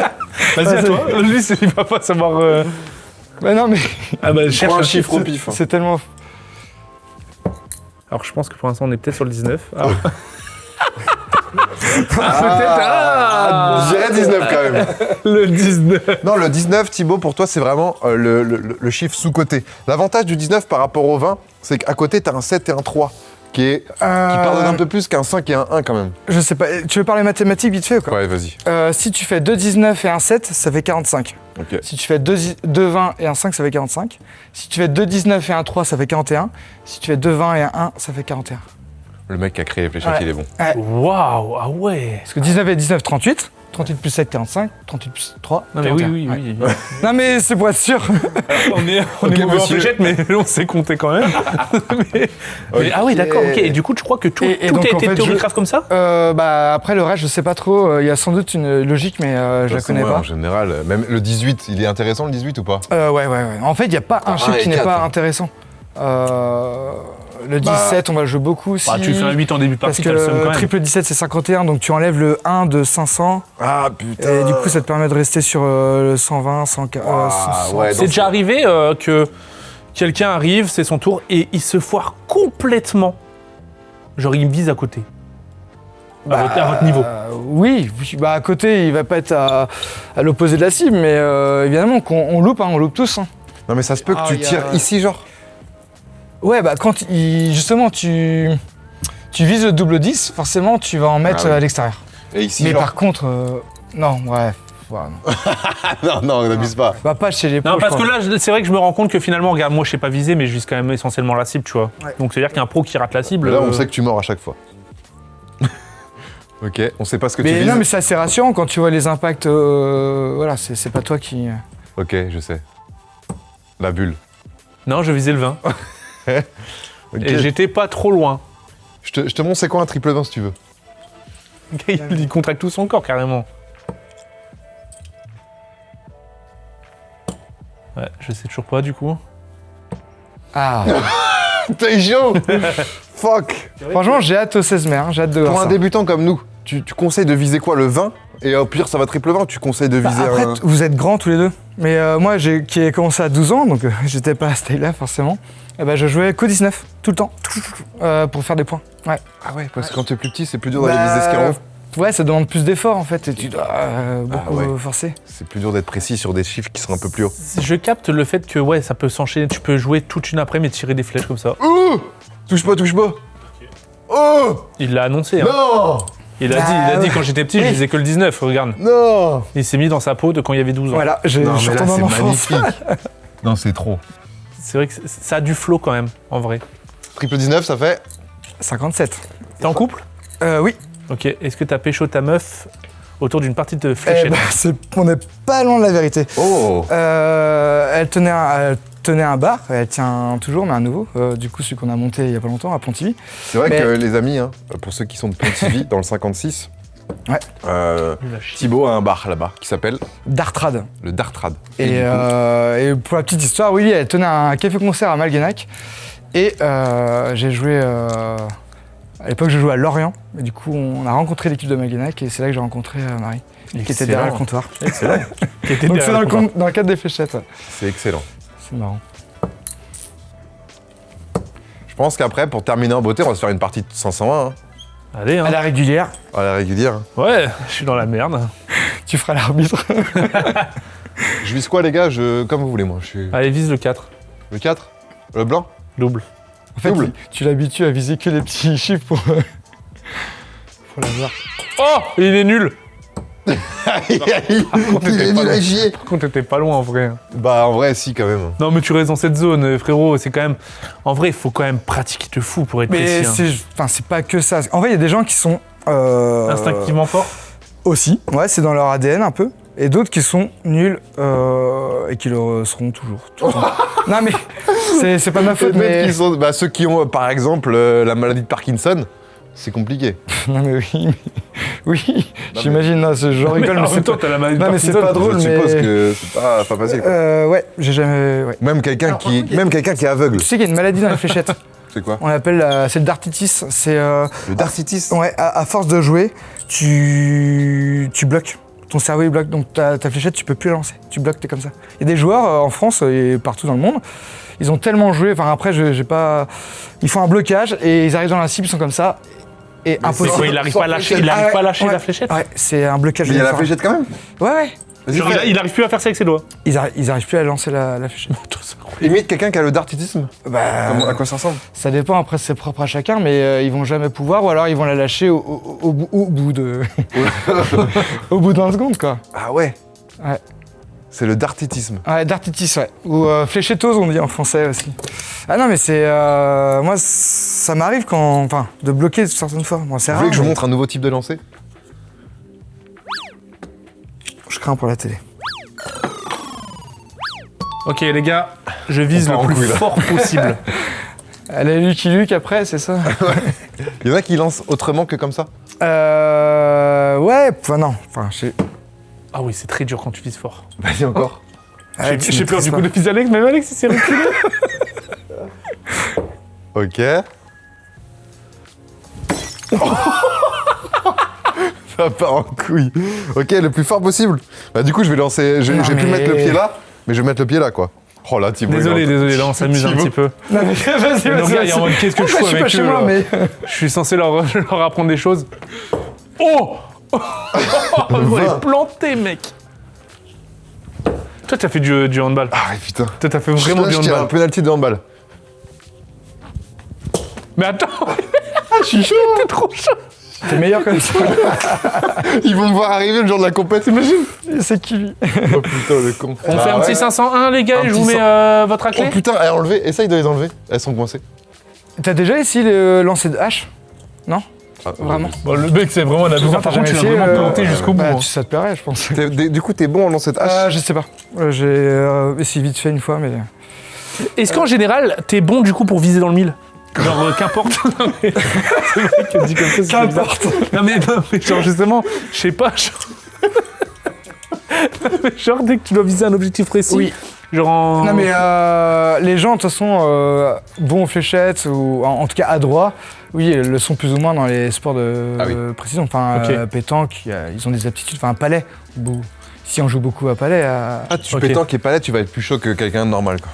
Vas-y, à c'est- toi. Lui, il va pas savoir... Bah non, mais Ah bah, cherche Prends un un chiffre au pif. hein. c'est tellement... Alors, je pense que pour l'instant, on est peut-être sur le 19. Ah. Ah, je dirais 19 quand même. Le 19. Non, le 19, Thibaut, pour toi, c'est vraiment le chiffre sous-côté. L'avantage du 19 par rapport au 20, c'est qu'à côté, t'as un 7 et un 3, qui pardonne un peu plus qu'un 5 et un 1 quand même. Je sais pas, tu veux parler mathématiques vite fait ou quoi? Ouais, vas-y. Si tu fais 2 19 et un 7, ça fait 45. Ok. Si tu fais 2 20 et un 5, ça fait 45. Si tu fais 2 19 et un 3, ça fait 41. Si tu fais 2 20 et un 1, ça fait 41. Le mec qui a créé les fléchettes, Ouais. il est bon. Waouh, ah ouais. Parce que 19 et 19, 38. 38 plus 7, 45. 38 plus 3, Non mais 41. oui. Ouais. Non mais c'est pour être sûr. On est Ok, mauvais en monsieur. fléchette, mais on sait compter quand même. Mais- ah oui, d'accord, ok. Et du coup, tu crois que tout, Et tout donc, a en été fait, théorigraphe comme ça? Bah après le reste, je sais pas trop. Il y a sans doute une logique, mais je la connais Ouais, pas. En général, même le 18, il est intéressant le 18 ou pas? Ouais. En fait, il n'y a pas un chiffre et qui n'est quatre, pas hein. intéressant. Le 17, on va le jouer beaucoup aussi. Bah, tu fais un 8 en début de Parce partie, que t'as le seum quand le même. triple 17, c'est 51, donc tu enlèves le 1 de 500. Ah putain. Et du coup, ça te permet de rester sur le 120, 140. Ah, ouais, C'est déjà arrivé quelqu'un arrive, c'est son tour, et il se foire complètement. Genre, il me vise à côté. À votre niveau. Oui, bah à côté, il va pas être à l'opposé de la cible, mais évidemment qu'on loupe, hein, on loupe tous. Hein. Non mais ça se peut que tu tires ici genre. Ouais, bah quand justement tu vises le double 10, forcément tu vas en mettre à l'extérieur. Et ici Mais genre. par contre, non, ouais. Non. non, n'abuse pas. Bah pas chez les pros. Non, parce que là, c'est vrai que je me rends compte que finalement, regarde, moi je sais pas viser, mais je vise quand même essentiellement la cible, tu vois. Ouais. Donc c'est-à-dire qu'un pro qui rate la cible. Là, on sait que tu mords à chaque fois. Ok, on sait pas ce que tu Mais vises. non, mais c'est assez rassurant quand tu vois les impacts. Voilà, c'est pas toi qui. Ok, je sais. La bulle. Non, je visais le 20. Ok. Et j'étais pas trop loin. Je te montre c'est quoi un triple 20 si tu veux. Il contracte tout son corps carrément. Ouais, je sais toujours pas du coup. Ah. T'es chaud. Fuck. Franchement, j'ai hâte au 16 mai, hein, j'ai hâte de voir Pour un ça. débutant comme nous, tu conseilles de viser quoi, le 20? Et au pire, ça va triple 20, tu conseilles de viser Après, un... vous êtes grands tous les deux. Mais moi, qui ai commencé à 12 ans, donc j'étais pas à ce taille-là forcément. Et ben, je jouais qu'au 19, tout le temps, pour faire des points. Ouais. Ah ouais, parce que quand t'es plus petit, c'est plus dur d'aller viser ce qui est en haut. Ouais, ça demande plus d'efforts en fait, et tu dois beaucoup ouais. forcer. C'est plus dur d'être précis sur des chiffres qui sont un peu plus hauts. Je capte le fait que ouais, ça peut s'enchaîner. Tu peux jouer toute une après-midi et tirer des flèches comme ça. Touche pas, touche pas. Oh Il l'a annoncé. Hein. non. Il a dit quand j'étais petit, je visais que le 19, regarde. Non. Il s'est mis dans sa peau de quand il y avait 12 ans. Voilà, je Non, suis mais là, retourné en c'est enfance. magnifique. Non, c'est trop. C'est vrai que ça a du flow quand même, en vrai. Triple 19, ça fait... 57. T'es en couple? Oui. Ok, est-ce que t'as pécho ta meuf autour d'une partie de fléchette? On n'est pas loin de la vérité. Oh. Elle tenait un bar, elle tient toujours, mais un nouveau. Du coup, celui qu'on a monté il y a pas longtemps à Pontivy. C'est vrai Mais- que les amis, hein, pour ceux qui sont de Pontivy, dans le 56, Ouais. Thibaut a un bar là-bas qui s'appelle Dartrad. le Dartrad. Et, du coup, et pour la petite histoire, oui, elle tenait un café-concert à Malguenac. Et j'ai joué. À l'époque, je jouais à Lorient. Et du coup, on a rencontré l'équipe de Malguenac et c'est là que j'ai rencontré Marie, qui était derrière le comptoir. Excellent. Qui était Donc c'est derrière le comptoir. dans le cadre des fléchettes. Ouais. c'est excellent. C'est marrant. Je pense qu'après, pour terminer en beauté, on va se faire une partie de 501 hein, Allez, hein. À la régulière, à la régulière. hein. Ouais, je suis dans la merde. tu feras l'arbitre. Je vise quoi, les gars? Comme vous voulez, moi. Je suis Allez, vise le 4. le 4, le blanc. Double. En fait, Double. tu l'habitues à viser que les petits chiffres pour l'avoir. Oh, il est nul. Il est nul à chier. Par contre, t'étais pas loin en vrai. Bah, en vrai, si, quand même. Non, mais tu restes dans cette zone, frérot. C'est quand même. En vrai, il faut quand même pratiquer de fou pour être Mais précis. c'est pas que ça. En vrai, il y a des gens qui sont Instinctivement fort. aussi. Ouais, c'est dans leur ADN un peu. Et d'autres qui sont nuls et qui le seront toujours. tout le temps. Non mais c'est pas ma faute. Les mecs Mais... qui sont, bah, ceux qui ont, par exemple, la maladie de Parkinson, c'est compliqué. Non mais oui, j'imagine. Non, je rigole, mais en c'est même temps, pas. t'as la maladie de Non mais c'est Parkinson. pas drôle. Je mais... suppose que c'est pas facile. quoi. Ouais, j'ai jamais. Ouais. Même quelqu'un qui est aveugle. Tu sais qu'il y a une maladie dans les fléchettes. C'est quoi? On l'appelle, c'est le dartitis. C'est Le dartitis. ouais, à force de jouer, tu bloques. Ton cerveau il bloque, donc ta fléchette tu peux plus la lancer. Tu bloques, t'es comme ça. Il y a des joueurs en France et partout dans le monde, ils ont tellement joué. Enfin après, j'ai pas. Ils font un blocage et ils arrivent dans la cible, ils sont comme ça. Et C'est impossible. quoi, il arrive pas à lâcher, il Ah arrive ouais, pas à lâcher ouais. la fléchette? Ouais, c'est un blocage. Mais il y a la uniforme. fléchette quand même. Ouais, ouais. Vas-y, Genre, fais. il arrive plus à faire ça avec ses doigts. Ils arrivent plus à lancer la fléchette. Imite quelqu'un qui a le dartitisme. Bah, À quoi ça ressemble? ça dépend, après c'est propre à chacun, mais ils vont jamais pouvoir, ou alors ils vont la lâcher au bout de. au bout de 20 secondes, quoi. Ah ouais. Ouais. C'est le dartitisme. Ouais, dartitis, ouais. Ou fléchetteuse, on dit en français aussi. Ah non, mais c'est. Moi, ça m'arrive quand. Enfin, de bloquer certaines fois. Moi, c'est Vous rare. voulez que je vous mais montre un nouveau type de lancer? Je crains pour la télé. Ok, les gars, je vise On part le en plus couille, là. fort possible. Elle est Lucky Luke après, c'est ça? Il y en a qui lancent autrement que comme ça? Ouais, enfin non. Enfin, Ah oui, c'est très dur quand tu vises fort. Vas-y encore. J'ai peur du coup de viser Alex, même Alex, il s'est reculé. Ok. Ça part en couille. Ok, le plus fort possible. Bah du coup, je vais lancer. Je Non, vais plus mais- mettre le pied là, mais je vais mettre le pied là, quoi. Oh là, Thibaut. Désolé, là on s'amuse un Thibaut. petit peu. Non, mais vas-y, Le gars, il est en mode qu'est-ce que je fais Je suis avec pas chez eux, moi, là mais. Je suis censé leur apprendre des choses. Oh On est planté, mec. Toi, t'as fait du handball. Ah putain. Toi, t'as fait vraiment du Je tire un handball. penalty de handball. Mais attends, Je suis chaud. t'es trop chaud. T'es meilleur comme ça. Ils vont me voir arriver le jour de la compète, imagine. C'est qui lui? Oh putain, le con. On fait un petit 501, les gars, Un et je petit vous mets votre Oh raclée. putain, allez, enlever. Essaye de les enlever. Elles sont coincées. T'as déjà essayé le lancer de hache? Non? Ah, Vraiment? Bon, le mec, c'est vraiment un abuseur. Par contre, tu l'as vraiment planté jusqu'au bout. Bah, hein. ça te plairait, je pense. Du coup, t'es bon en lancer de hache. Je sais pas. J'ai essayé vite fait une fois, mais. Est-ce qu'en général, t'es bon du coup pour viser dans le mille? Genre, qu'importe. Non, mais c'est vrai que dit comme ça, c'est Qu'importe. bizarre. Non, mais genre, justement, je sais pas. Genre, dès que tu dois viser un objectif précis. Oui. Genre en. Non, mais les gens, de toute façon, bons aux fléchettes, ou en tout cas adroits, oui, le sont plus ou moins dans les sports de Ah oui. précision. Enfin, Ok. pétanque, ils ont des aptitudes. Enfin, palais. Si on joue beaucoup à palais. Ah, tu Ok. pétanques et palais, tu vas être plus chaud que quelqu'un de normal, quoi.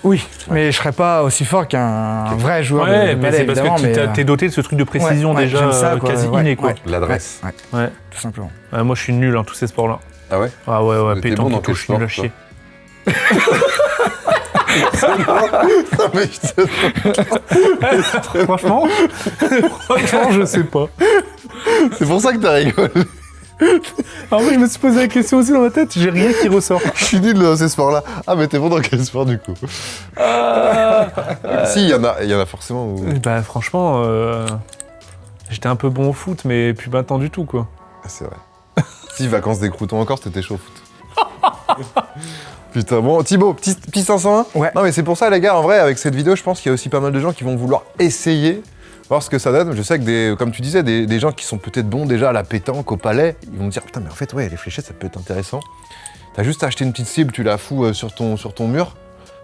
Oui, mais je serais pas aussi fort qu'un vrai joueur Ouais, de mais palais, c'est parce évidemment. que t'es doté de ce truc de précision Ouais, déjà j'aime ça, quoi. quasi Ouais, inné, quoi. ouais. L'adresse. Ouais, Ouais. tout simplement. Moi, je suis nul, tous ces sports-là. Ah ouais. Ah ouais, Mais t'es pétanque bon dans et tout, quel je suis nul à sport, chier. Non, mais putain, Franchement, je sais pas. c'est pour ça que t'as rigolé. Alors moi, je me suis posé la question aussi dans ma tête, j'ai rien qui ressort. Je suis nul dans ces sports-là. Ah, mais t'es bon dans quel sport, du coup? Si, il y en a forcément où... Bah franchement, j'étais un peu bon au foot, mais plus maintenant du tout, quoi. Ah, c'est vrai. Si, vacances des croutons encore, t'étais chaud au foot. Putain, bon, Thibaut, petit 501. Ouais. Non, mais c'est pour ça, les gars, en vrai, avec cette vidéo, je pense qu'il y a aussi pas mal de gens qui vont vouloir essayer, voir ce que ça donne. Je sais que, comme tu disais, des gens qui sont peut-être bons déjà à la pétanque, au palais, ils vont me dire, putain, mais en fait, ouais, les fléchettes, ça peut être intéressant. T'as juste à acheter une petite cible, tu la fous sur ton mur.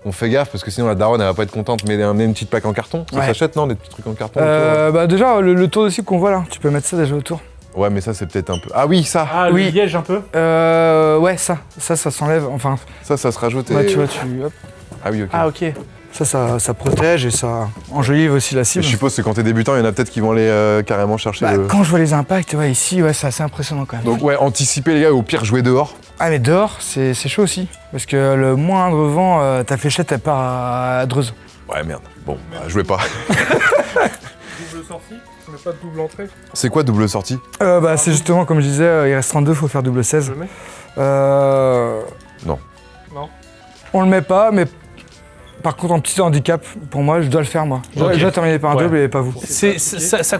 On fait gaffe, parce que sinon, la daronne, elle va pas être contente, mais amener une petite plaque en carton. Ça Ouais. s'achète, non, des petits trucs en carton autour Bah déjà, le tour de cible qu'on voit là, tu peux mettre ça déjà autour. Ouais, mais ça, c'est peut-être un peu... Ah oui, ça Ah, Oui. le liège un peu. Ouais, ça s'enlève. Enfin, Ça se rajoute et... ouais, tu vois, hop, Ah oui, ok. Ah ok. ça protège et ça enjolive aussi la Et cible. je suppose que quand t'es débutant, il y en a peut-être qui vont aller carrément chercher Bah, le... quand je vois les impacts, ouais, ici, ouais, c'est assez impressionnant quand même. Donc ouais, anticiper les gars, au pire jouer dehors. Ah, mais dehors, c'est chaud aussi. Parce que le moindre vent, ta fléchette, elle part à Dreuze. Ouais merde, bon, bah, jouez pas. Double sortie, mais pas de double entrée. C'est quoi double sortie? Bah, c'est justement, comme je disais, il reste 32, faut faire double 16. mets. Non. Non. On le met pas, mais par contre, en petit handicap, pour moi, je dois le faire, moi. Ok. Je dois terminer par un Ouais. double et pas vous. Ça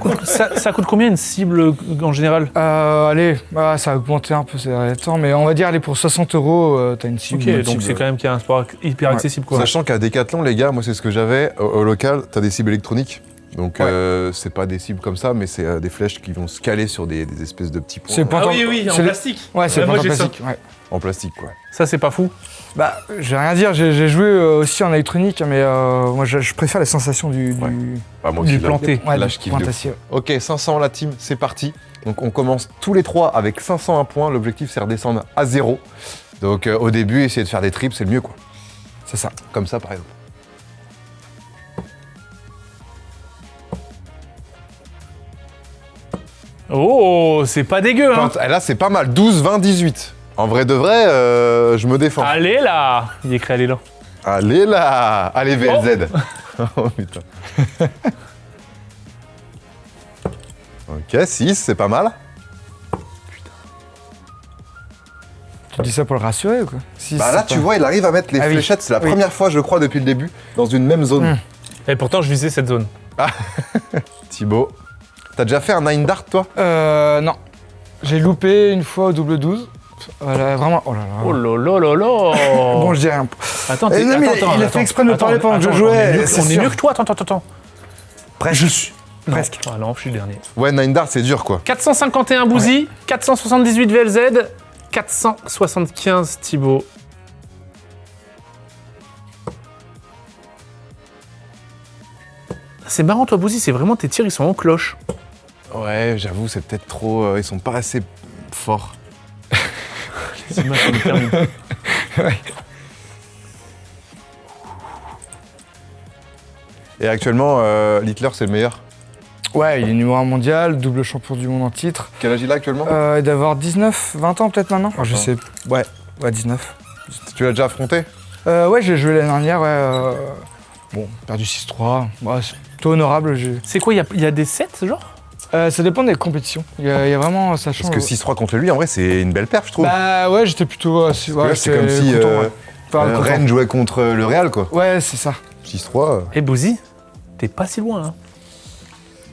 coûte combien une cible en général? Allez, bah, ça a augmenté un peu ces derniers temps, mais on va dire, allez, pour 60 €, t'as une cible. Ok, une donc cible. c'est quand même qu'il y a un sport hyper Ouais. accessible, quoi. Sachant qu'à Decathlon, les gars, moi c'est ce que j'avais au local, t'as des cibles électroniques. Donc c'est pas des cibles comme ça, mais c'est des flèches qui vont se caler sur des espèces de petits points C'est pas- Ah oui, en c'est le- plastique. Ouais, c'est Ouais, le moi, point j'ai ça. plastique. Ouais. en plastique quoi. Ça, c'est pas fou. Bah, je vais rien dire, j'ai joué aussi en électronique, mais moi, je préfère les sensations du Bah, moi Du aussi, là. planté. ouais, Là, du je kiffe point de acier. Ok, 500 la team, c'est parti. Donc on commence tous les trois avec 501 points. L'objectif c'est redescendre à 0. Donc au début, essayer de faire des triples, c'est le mieux quoi. C'est ça. Comme ça par exemple. Oh, c'est pas dégueu, hein. Enfin, là c'est pas mal, 12, 20, 18. En vrai de vrai, je me défends. Allez là. Il est écrit allez là. Allez là. Allez VLZ. Oh, putain. Ok, 6, c'est pas mal. Tu dis ça pour le rassurer ou quoi? Si, Bah c'est là, pas- tu vois, il arrive à mettre les Ah oui. fléchettes. C'est la Oui. première fois, je crois, depuis le début, dans une même zone. Et pourtant, je visais cette zone. Thibaut, t'as déjà fait un 9 dart, toi? Non. J'ai loupé une fois au double 12. Voilà, vraiment. Oh là là. Oh là là là là. Bon, je dis rien. Attends, Eh non, mais il a fait exprès de me parler pendant que je jouais, c'est On est sûr. mieux que toi. Attends. Presque. Je suis. Presque. Ah non, je suis dernier. Ouais, 9 dart, c'est dur, quoi. 451 Bouzy, 478 VLZ, 475 Thibaut. C'est marrant, toi, Bouzy, c'est vraiment tes tirs, ils sont en cloche. Ouais, j'avoue, c'est peut-être trop... ils sont pas assez forts. Les images sont terminées. Et actuellement, Littler, c'est le meilleur. Ouais, il est numéro 1 mondial, double champion du monde en titre. Quel âge il a actuellement? D'avoir 19, 20 ans peut-être maintenant. Je sais. Ouais, 19. Tu l'as déjà affronté? Ouais, j'ai joué l'année dernière, ouais. Bon, perdu 6-3. Ouais, c'est plutôt honorable. C'est quoi, il y a des sets, genre? Ça dépend des compétitions. Il y a vraiment, ça change. Parce que 6-3 contre lui, en vrai, c'est une belle perf, je trouve. Bah ouais, j'étais plutôt. Parce que là, c'est comme si Rennes jouait contre le Real, quoi. Ouais, c'est ça. 6-3. Eh, Bouzy, t'es pas si loin, hein.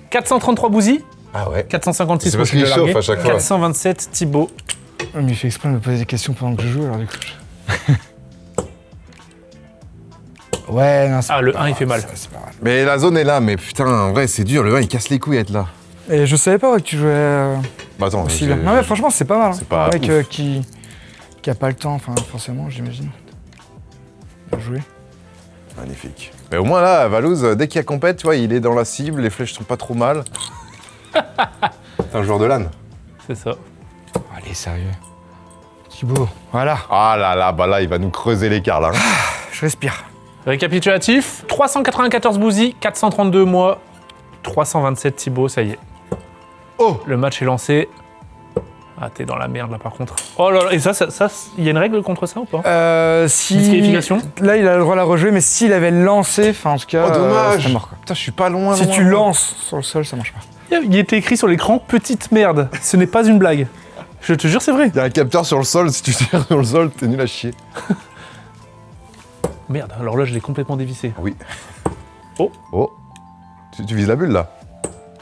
433 Bouzy, Ah ouais. 456 C'est parce profil qu'il de chauffe larguée, à chaque fois. 427 Thibaut. Mais il fait exprès de me poser des questions pendant que je joue, alors du coup. Ouais, non, c'est Ah, le pas 1, il grave, fait mal. c'est pas grave. Mais la zone est là, mais putain, en vrai, c'est dur. Le 1, il casse les couilles à être là. Et je savais pas ouais, que tu jouais Bah attends, aussi bien. Non, mais franchement, c'est pas mal. c'est pas Un mec ouf. qui a pas le temps, enfin, forcément, j'imagine. Bien joué. Magnifique. Mais au moins là, Valouz, dès qu'il y a compète, tu vois, il est dans la cible, les flèches sont pas trop mal. C'est un joueur de LAN. C'est ça. Allez, sérieux. Thibaut, voilà, Ah là là, bah là, il va nous creuser l'écart là. je respire. Récapitulatif, 394 Bouzy, 432 moi, 327 Thibaut, ça y est. Oh! Le match est lancé. Ah, t'es dans la merde là par contre. Oh là là, et ça, il y a une règle contre ça ou pas? Si... Disqualification. Là, il a le droit à la rejouer, mais s'il avait lancé, enfin, en tout cas, Oh dommage! c'est mort, quoi. Putain, je suis pas loin. Si loin, tu loin. lances sur le sol, ça marche pas. Il était écrit sur l'écran petite merde. Ce n'est pas une blague. Je te jure, c'est vrai. Il y a un capteur sur le sol, si tu tires sur le sol, t'es nul à chier. Merde, alors là, je l'ai complètement dévissé. Oui. Oh. Oh. Tu vises la bulle là.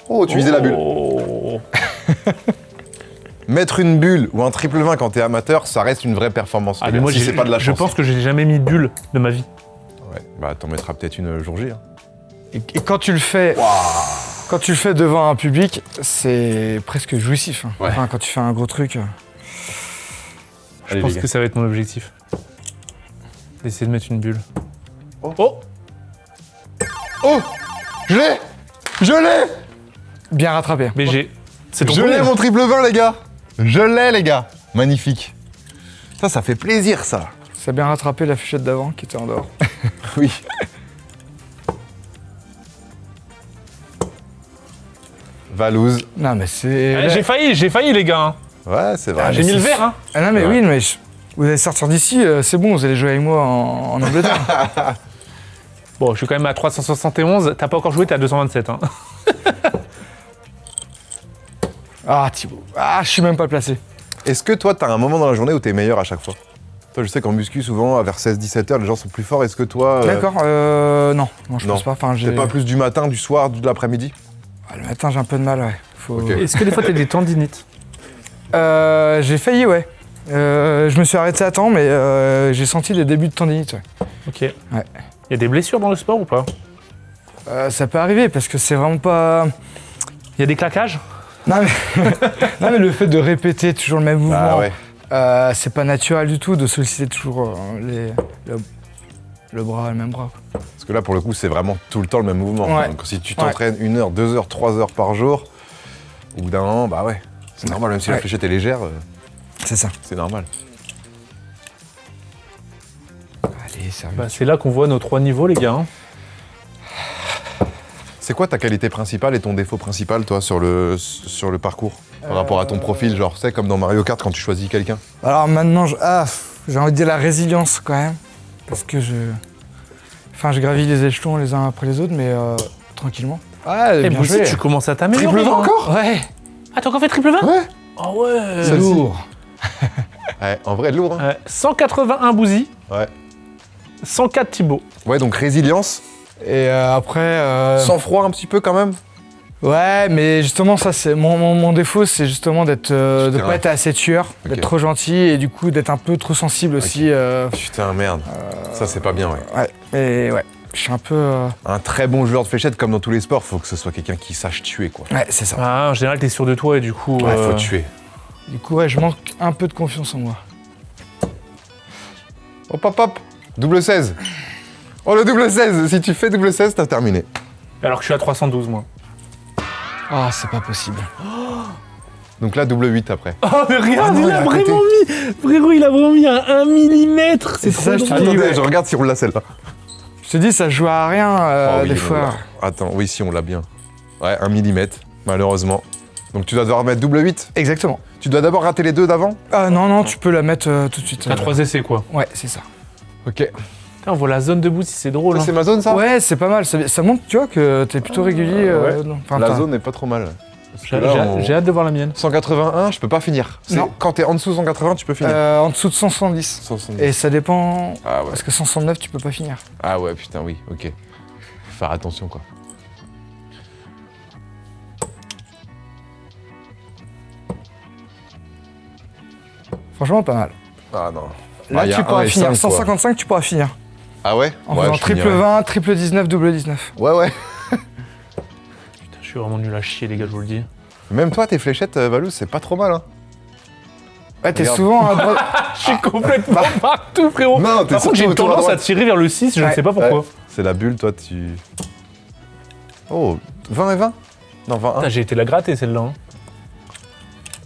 Oh, tu visais la bulle. Oh. Mettre une bulle ou un triple 20 quand t'es amateur, ça reste une vraie performance. Ah, les mais gars, moi, si c'est pas de la je chance. pense que j'ai jamais mis de bulle de ma vie. Ouais, bah t'en mettras peut-être une jour J. Hein. Et quand tu le fais, quand tu le fais devant un public, c'est presque jouissif. Hein. Ouais. Enfin, quand tu fais un gros truc. Je Allez, pense les gars. que ça va être mon objectif. D'essayer de mettre une bulle. Oh. Oh. Oh! Je l'ai! Je l'ai! Bien rattrapé. BG. C'est ton Je premier. l'ai mon triple 20 les gars! Je l'ai les gars! Magnifique. Ça fait plaisir ça. Ça a bien rattrapé la fléchette d'avant qui était en dehors. Oui. Valouz. Non, mais c'est. Eh, j'ai failli les gars. Hein. Ouais, c'est vrai. Ah, j'ai mis le vert. Hein. Ah non, mais Ouais. oui, mais vous allez sortir d'ici, c'est bon, vous allez jouer avec moi en Angleterre. Bon, je suis quand même à 371. T'as pas encore joué, t'es à 227. Hein. Ah, Thibaut. Ah, je suis même pas placé. Est-ce que toi, t'as un moment dans la journée où t'es meilleur à chaque fois? Toi, je sais qu'en muscu, souvent, vers 16-17 heures, les gens sont plus forts. Est-ce que toi... D'accord, non, je non. pense pas. Enfin, T'es pas plus du matin, du soir, de l'après-midi? Ah, le matin, j'ai un peu de mal, ouais. Ok. Est-ce que des fois t'as des tendinites? J'ai failli, ouais. Je me suis arrêté à temps, mais j'ai senti les débuts de tendinite, ouais. Ok. Il y a des blessures dans le sport ou pas? Ça peut arriver parce que c'est vraiment pas. Il y a des claquages? Non mais... non, mais le fait de répéter toujours le même mouvement, Ah ouais. c'est pas naturel du tout de solliciter toujours le bras, le même bras. Quoi. Parce que là, pour le coup, c'est vraiment tout le temps le même mouvement. Ouais. Donc si tu t'entraînes 1 heure, 2 heures, 3 heures par jour, au bout d'un moment, bah ouais. C'est normal, même si la Ouais. fléchette est légère, C'est ça. c'est normal. Allez, sérieux. Bah, c'est là qu'on voit nos 3 niveaux, les gars. Hein. C'est quoi ta qualité principale et ton défaut principal, toi, sur le parcours? Par rapport à ton profil, genre, c'est comme dans Mario Kart quand tu choisis quelqu'un. Alors maintenant, j'ai envie de dire la résilience quand même, parce que je gravis les échelons les uns après les autres, mais tranquillement. Ouais, Eh, bien Bouzy, joué. tu commences à t'améliorer. Triple 20 hein. encore? Ouais. Ah, t'as encore fait triple 20? Ouais. Oh ouais. Celle-ci. Lourd. Ouais, en vrai, lourd, hein. 181 Bouzy, Ouais. 104 Thibaut. Ouais, donc résilience. Et après. Sang-froid un petit peu quand même. Ouais, mais justement, ça, c'est mon défaut, c'est justement de Putain. pas être assez tueur, Ok. d'être trop gentil et du coup d'être un peu trop sensible aussi. Putain, merde. Ça, c'est pas bien, ouais. Ouais, et ouais, je suis un peu. Un très bon joueur de fléchette, comme dans tous les sports, faut que ce soit quelqu'un qui sache tuer, quoi. Ouais, c'est ça. Ah, en général, t'es sûr de toi et du coup. Ouais, faut tuer. Du coup, ouais, je manque un peu de confiance en moi. Hop, hop, hop. Double 16. Oh, le double 16. Si tu fais double 16, t'as terminé. Alors que je suis à 312, moi. Ah, c'est pas possible. Donc là, double 8 après. Oh, mais regarde, non, il il a a vraiment mis. Frérot, il a vraiment mis un 1 mm. C'est ça, je te dis. Attendez, ouais. je regarde si on l'a celle-là. Je te dis, ça joue à rien Oh oui, des on fois. l'a. Attends, oui, si, on l'a bien. Ouais, 1 mm, malheureusement. Donc tu dois devoir mettre double 8. Exactement. Tu dois d'abord rater les deux d'avant. Ah non, tu peux la mettre tout de suite. T'as 3 essais, quoi. Ouais, c'est ça. Ok. Putain, on voit la zone de bout, si c'est drôle. Ça, Hein. c'est ma zone, ça. Ouais, c'est pas mal. Ça montre, tu vois, que t'es plutôt régulier. Ouais. non. Enfin, La t'as- zone n'est pas trop mal. Parce que J'ai là, on- j'ai hâte de voir la mienne. 181, je peux pas finir. Non. Quand t'es en dessous de 180, tu peux finir. En dessous de 170. 170. Et ça dépend. Ah ouais. Parce que 169, tu peux pas finir. Ah ouais, putain, oui, ok. Faut faire attention, quoi. Franchement, pas mal. Ah non. Là, Ah, y a tu 1 pourras et finir. 5, quoi. 155, tu pourras finir. Ah ouais. En Ouais, faisant je triple finirai. 20, triple 19, double 19. Ouais, ouais. Putain, je suis vraiment nul à chier, les gars, je vous le dis. Même toi, tes fléchettes, Valou, c'est pas trop mal, hein. Ouais, t'es Regarde. souvent à droite. Je suis complètement partout, frérot. Non, t'es Par contre, j'ai surtout une autour à tendance à droite. tirer vers le 6, je ne Ouais. sais pas pourquoi. Ouais. C'est la bulle, toi, tu... Oh, 20 et 20 Non, 21. Putain, j'ai été la gratter, celle-là. Hein.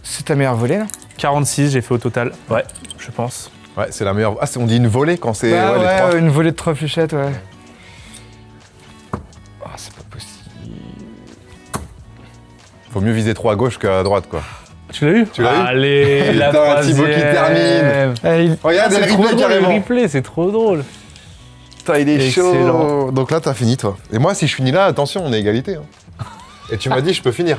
C'est ta meilleure volée, là 46, j'ai fait au total. Ouais, je pense. Ouais, c'est la meilleure... Ah, on dit une volée quand c'est Bah ouais, les trois. une volée de 3 fléchettes, ouais. Ah, c'est pas possible. Faut mieux viser 3 à gauche qu'à droite, quoi. Tu l'as eu Tu l'as eu Allez, la Putain, troisième. Thibaut qui termine. Eh, Regarde, C'est le trop replay, drôle, le carrément. replay, c'est trop drôle. Putain, il est Excellent. chaud. Donc là, t'as fini, toi. Et moi, si je finis là, attention, on est égalité. Hein. Et tu m'as dit, je peux finir.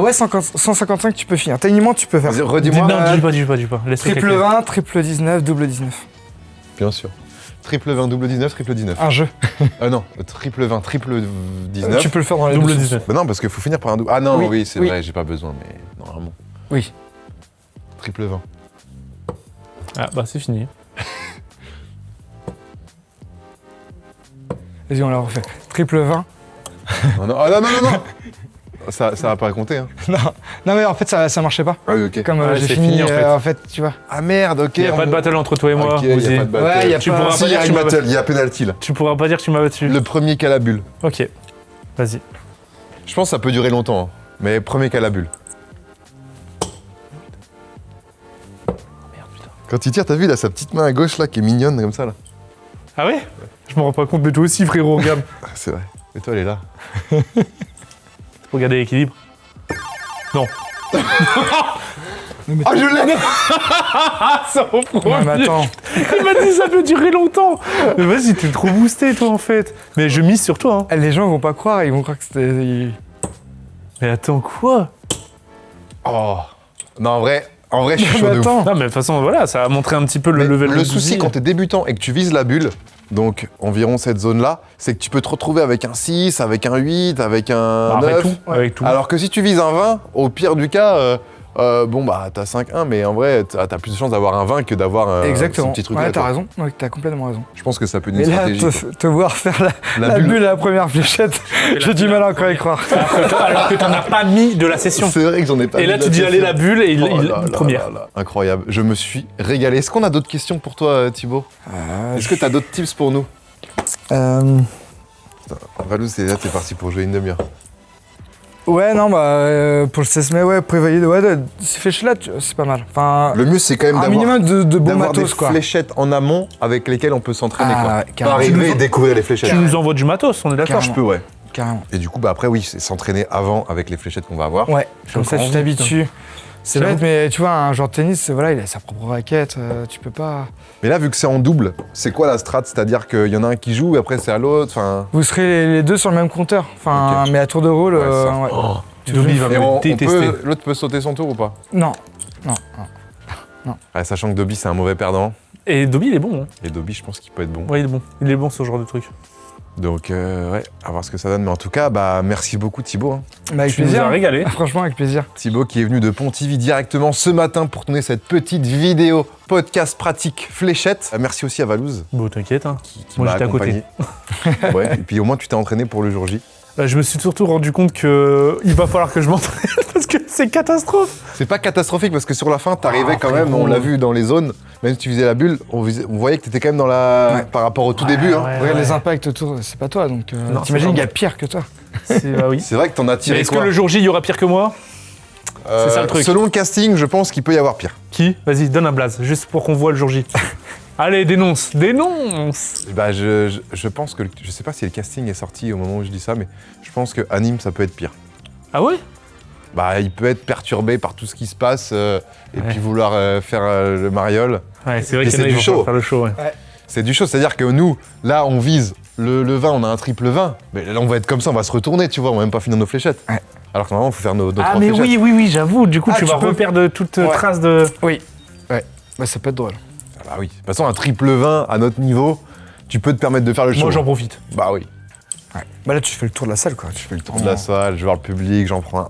ouais, 155, tu peux finir. Techniquement, tu peux faire. Vas-y, redis-moi. Non, dis pas. Laisse-le Triple calculer. 20, triple 19, double 19. Bien sûr. Triple 20, double 19, triple 19. Un jeu. Non, triple 20, triple 19. Tu peux le faire dans les Double deux sens. 19. Bah non, parce qu'il faut finir par un double. Ah non, Oui, oui, c'est oui. vrai, j'ai pas besoin, mais normalement. Oui. Triple 20. Ah, bah c'est fini. Vas-y, on la refait. Triple 20. Non, non, ah, non, non, non, non. Ça va pas compter, hein. Non, mais en fait, ça marchait pas. Ah oui, ok. Comme Ouais, j'ai c'est fini, fini, en fait. tu vois. Ah merde, ok. Il n'y a pas de battle entre toi et moi. Ok, y a Ozzy. pas de battle. Ouais, y a Tu pas- pourras Si, pas il y dire a que un tu m'as battle, battu. il y a penalty là. Tu pourras pas dire que tu m'as battu. Le premier qui a la bulle. Ok, vas-y. Je pense que ça peut durer longtemps, hein. Mais premier qui a la bulle. Merde, putain. Quand il tire, t'as vu, il a sa petite main à gauche là qui est mignonne comme ça là. Ah ouais Je m'en rends pas compte, mais toi aussi, frérot, regarde. Ah, c'est vrai. Et toi, elle est là. Regardez l'équilibre. Non. Ah, je l'ai. Ah, ça reprend. Non, mais attends. Il m'a dit ça peut durer longtemps. Mais vas-y, t'es trop boosté, toi, en fait. Mais je mise sur toi, hein. Les gens vont pas croire, ils vont croire que c'était. Mais attends, quoi Oh. Non, en vrai, je suis chaud Mais de ouf. attends. Non, mais de toute façon, voilà, ça a montré un petit peu le Mais level de le souci Bouzy. quand t'es débutant et que tu vises la bulle, donc environ cette zone-là, c'est que tu peux te retrouver avec un 6, avec un 8, avec un Bah, 9. avec tout. Alors que si tu vises un 20, au pire du cas, bon bah t'as 5-1, mais en vrai t'as plus de chances d'avoir un 20 que d'avoir ce Exactement. petit truc Ouais, là. t'as quoi. raison. Ouais, t'as complètement raison. Je pense que ça peut être Mais une là, stratégie. te voir faire La la bulle. bulle à la première fléchette, j'ai du mal à encore y croire. Alors que t'en as pas mis de la session. C'est vrai que j'en ai pas Et là, mis tu dis, allez, la là-dessus. bulle, et il, Oh là là première. là là. Incroyable, je me suis régalé. Est-ce qu'on a d'autres questions pour toi, Thibaut? Est-ce que t'as d'autres tips pour nous? Valou, t'es parti pour jouer une demi-heure. Ouais, non, bah, pour le 16 mai, ouais, prévalide, ouais, ces flèches-là, c'est pas mal. Enfin, Le mieux, c'est quand même un d'avoir minimum de bons d'avoir matos, des quoi. fléchettes en amont avec lesquelles on peut s'entraîner. Ah, quoi. Pas carrément. arriver et découvrir les fléchettes. Tu nous envoies du matos, on est d'accord Carrément. Je peux, ouais. Carrément. Et du coup, bah après, oui, c'est s'entraîner avant avec les fléchettes qu'on va avoir. Ouais, comme ça, encore tu envie, t'habitues. C'est J'avoue. bête, mais tu vois, un joueur de tennis, voilà, il a sa propre raquette, tu peux pas... Mais là, vu que c'est en double, c'est quoi la strat? C'est-à-dire qu'il y en a un qui joue et après c'est à l'autre. Enfin, Vous serez les deux sur le même compteur, enfin, Ok. mais à tour de rôle, Ouais, ça. ouais. Oh, Tu Dobby veux- va et me détester. l'autre peut sauter son tour ou pas? Non, Ouais, sachant que Dobby, c'est un mauvais perdant. Et Dobby, il est bon. Hein. Et Dobby, je pense qu'il peut être bon. Ouais, il est bon. Il est bon, ce genre de truc. Donc, ouais, à voir ce que ça donne. Mais en tout cas, bah, merci beaucoup, Thibaut. hein. bah, avec Tu nous plaisir. as régalé. Franchement, avec plaisir. Thibaut qui est venu de Pontivy directement ce matin pour tourner cette petite vidéo podcast pratique fléchette. Merci aussi à Valouz Bon, t'inquiète. Hein. qui Moi, m'a j'étais à côté. accompagné. Ouais, et puis au moins, tu t'es entraîné pour le jour J. Je me suis surtout rendu compte que il va falloir que je m'entraîne parce que c'est catastrophe. C'est pas catastrophique parce que sur la fin, t'arrivais Ah, quand même, frérot. on l'a vu dans les zones, même si tu faisais la bulle, on voyait que t'étais quand même dans la. Ouais. Par rapport au tout début. Hein. ouais. Regarde les impacts autour, c'est pas toi, donc Non, t'imagines c'est qu'il y pas a pire que toi. Bah oui. C'est vrai que t'en as Mais tiré est-ce que quoi le jour J, il y aura pire que moi C'est ça le truc. Selon le casting, je pense qu'il peut y avoir pire. Qui Vas-y, donne un blaze, juste pour qu'on voit le jour J. Allez, dénonce, dénonce. Bah, je pense que... Je sais pas si le casting est sorti au moment où je dis ça, mais je pense que Anime, ça peut être pire. Ah ouais? Bah, il peut être perturbé par tout ce qui se passe et puis vouloir faire le mariole. Ouais, c'est vrai Et qu'il y en c'est a du qui vont show. faire le show, ouais. C'est du chaud, c'est-à-dire que nous, là, on vise le 20, on a un triple 20. Mais là, on va être comme ça, on va se retourner, tu vois, on va même pas finir nos fléchettes. Ouais. Alors que normalement, il faut faire nos Ah, trois mais fléchettes. oui, j'avoue, du coup, Ah, tu tu vas peux- reperdre toute Ouais. trace de... Oui. Ouais. Bah, ça peut être drôle. Ah bah oui. De toute façon, un triple 20 à notre niveau, tu peux te permettre de faire le show. Moi, j'en profite. Bah oui. Ouais. Bah là, tu fais le tour de la salle, quoi. Tu fais le Tour de la salle, je vois le public, j'en prends un.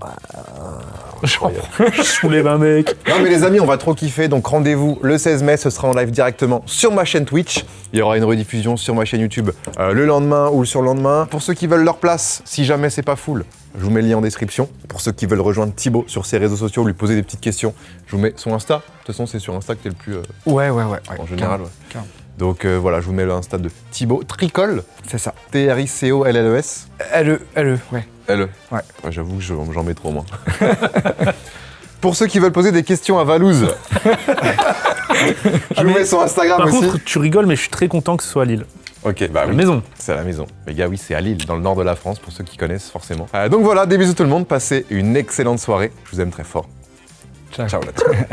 Je soulève un mec. Non mais les amis, on va trop kiffer, donc rendez-vous le 16 mai, ce sera en live directement sur ma chaîne Twitch. Il y aura une rediffusion sur ma chaîne YouTube le lendemain ou le surlendemain. Pour ceux qui veulent leur place, si jamais c'est pas full, je vous mets le lien en description. Pour ceux qui veulent rejoindre Thibaut sur ses réseaux sociaux, lui poser des petites questions, je vous mets son Insta. De toute façon, c'est sur Insta que t'es le plus Ouais. en général. Ouais. Carrément. Donc voilà, je vous mets l'Insta de Thibaut Tricol, C'est ça. T-R-I-C-O-L-L-E-S. LE, ouais. L. Ouais. J'avoue que j'en mets trop, moi. Pour ceux qui veulent poser des questions à Valouz, je vous mets son Instagram Par aussi. contre, tu rigoles, mais je suis très content que ce soit à Lille. Ok, bah La oui. maison. C'est à la maison. Les gars, oui, c'est à Lille, dans le nord de la France, pour ceux qui connaissent forcément. Donc voilà, des bisous tout le monde, passez une excellente soirée. Je vous aime très fort. Ciao. Ciao là-dessus.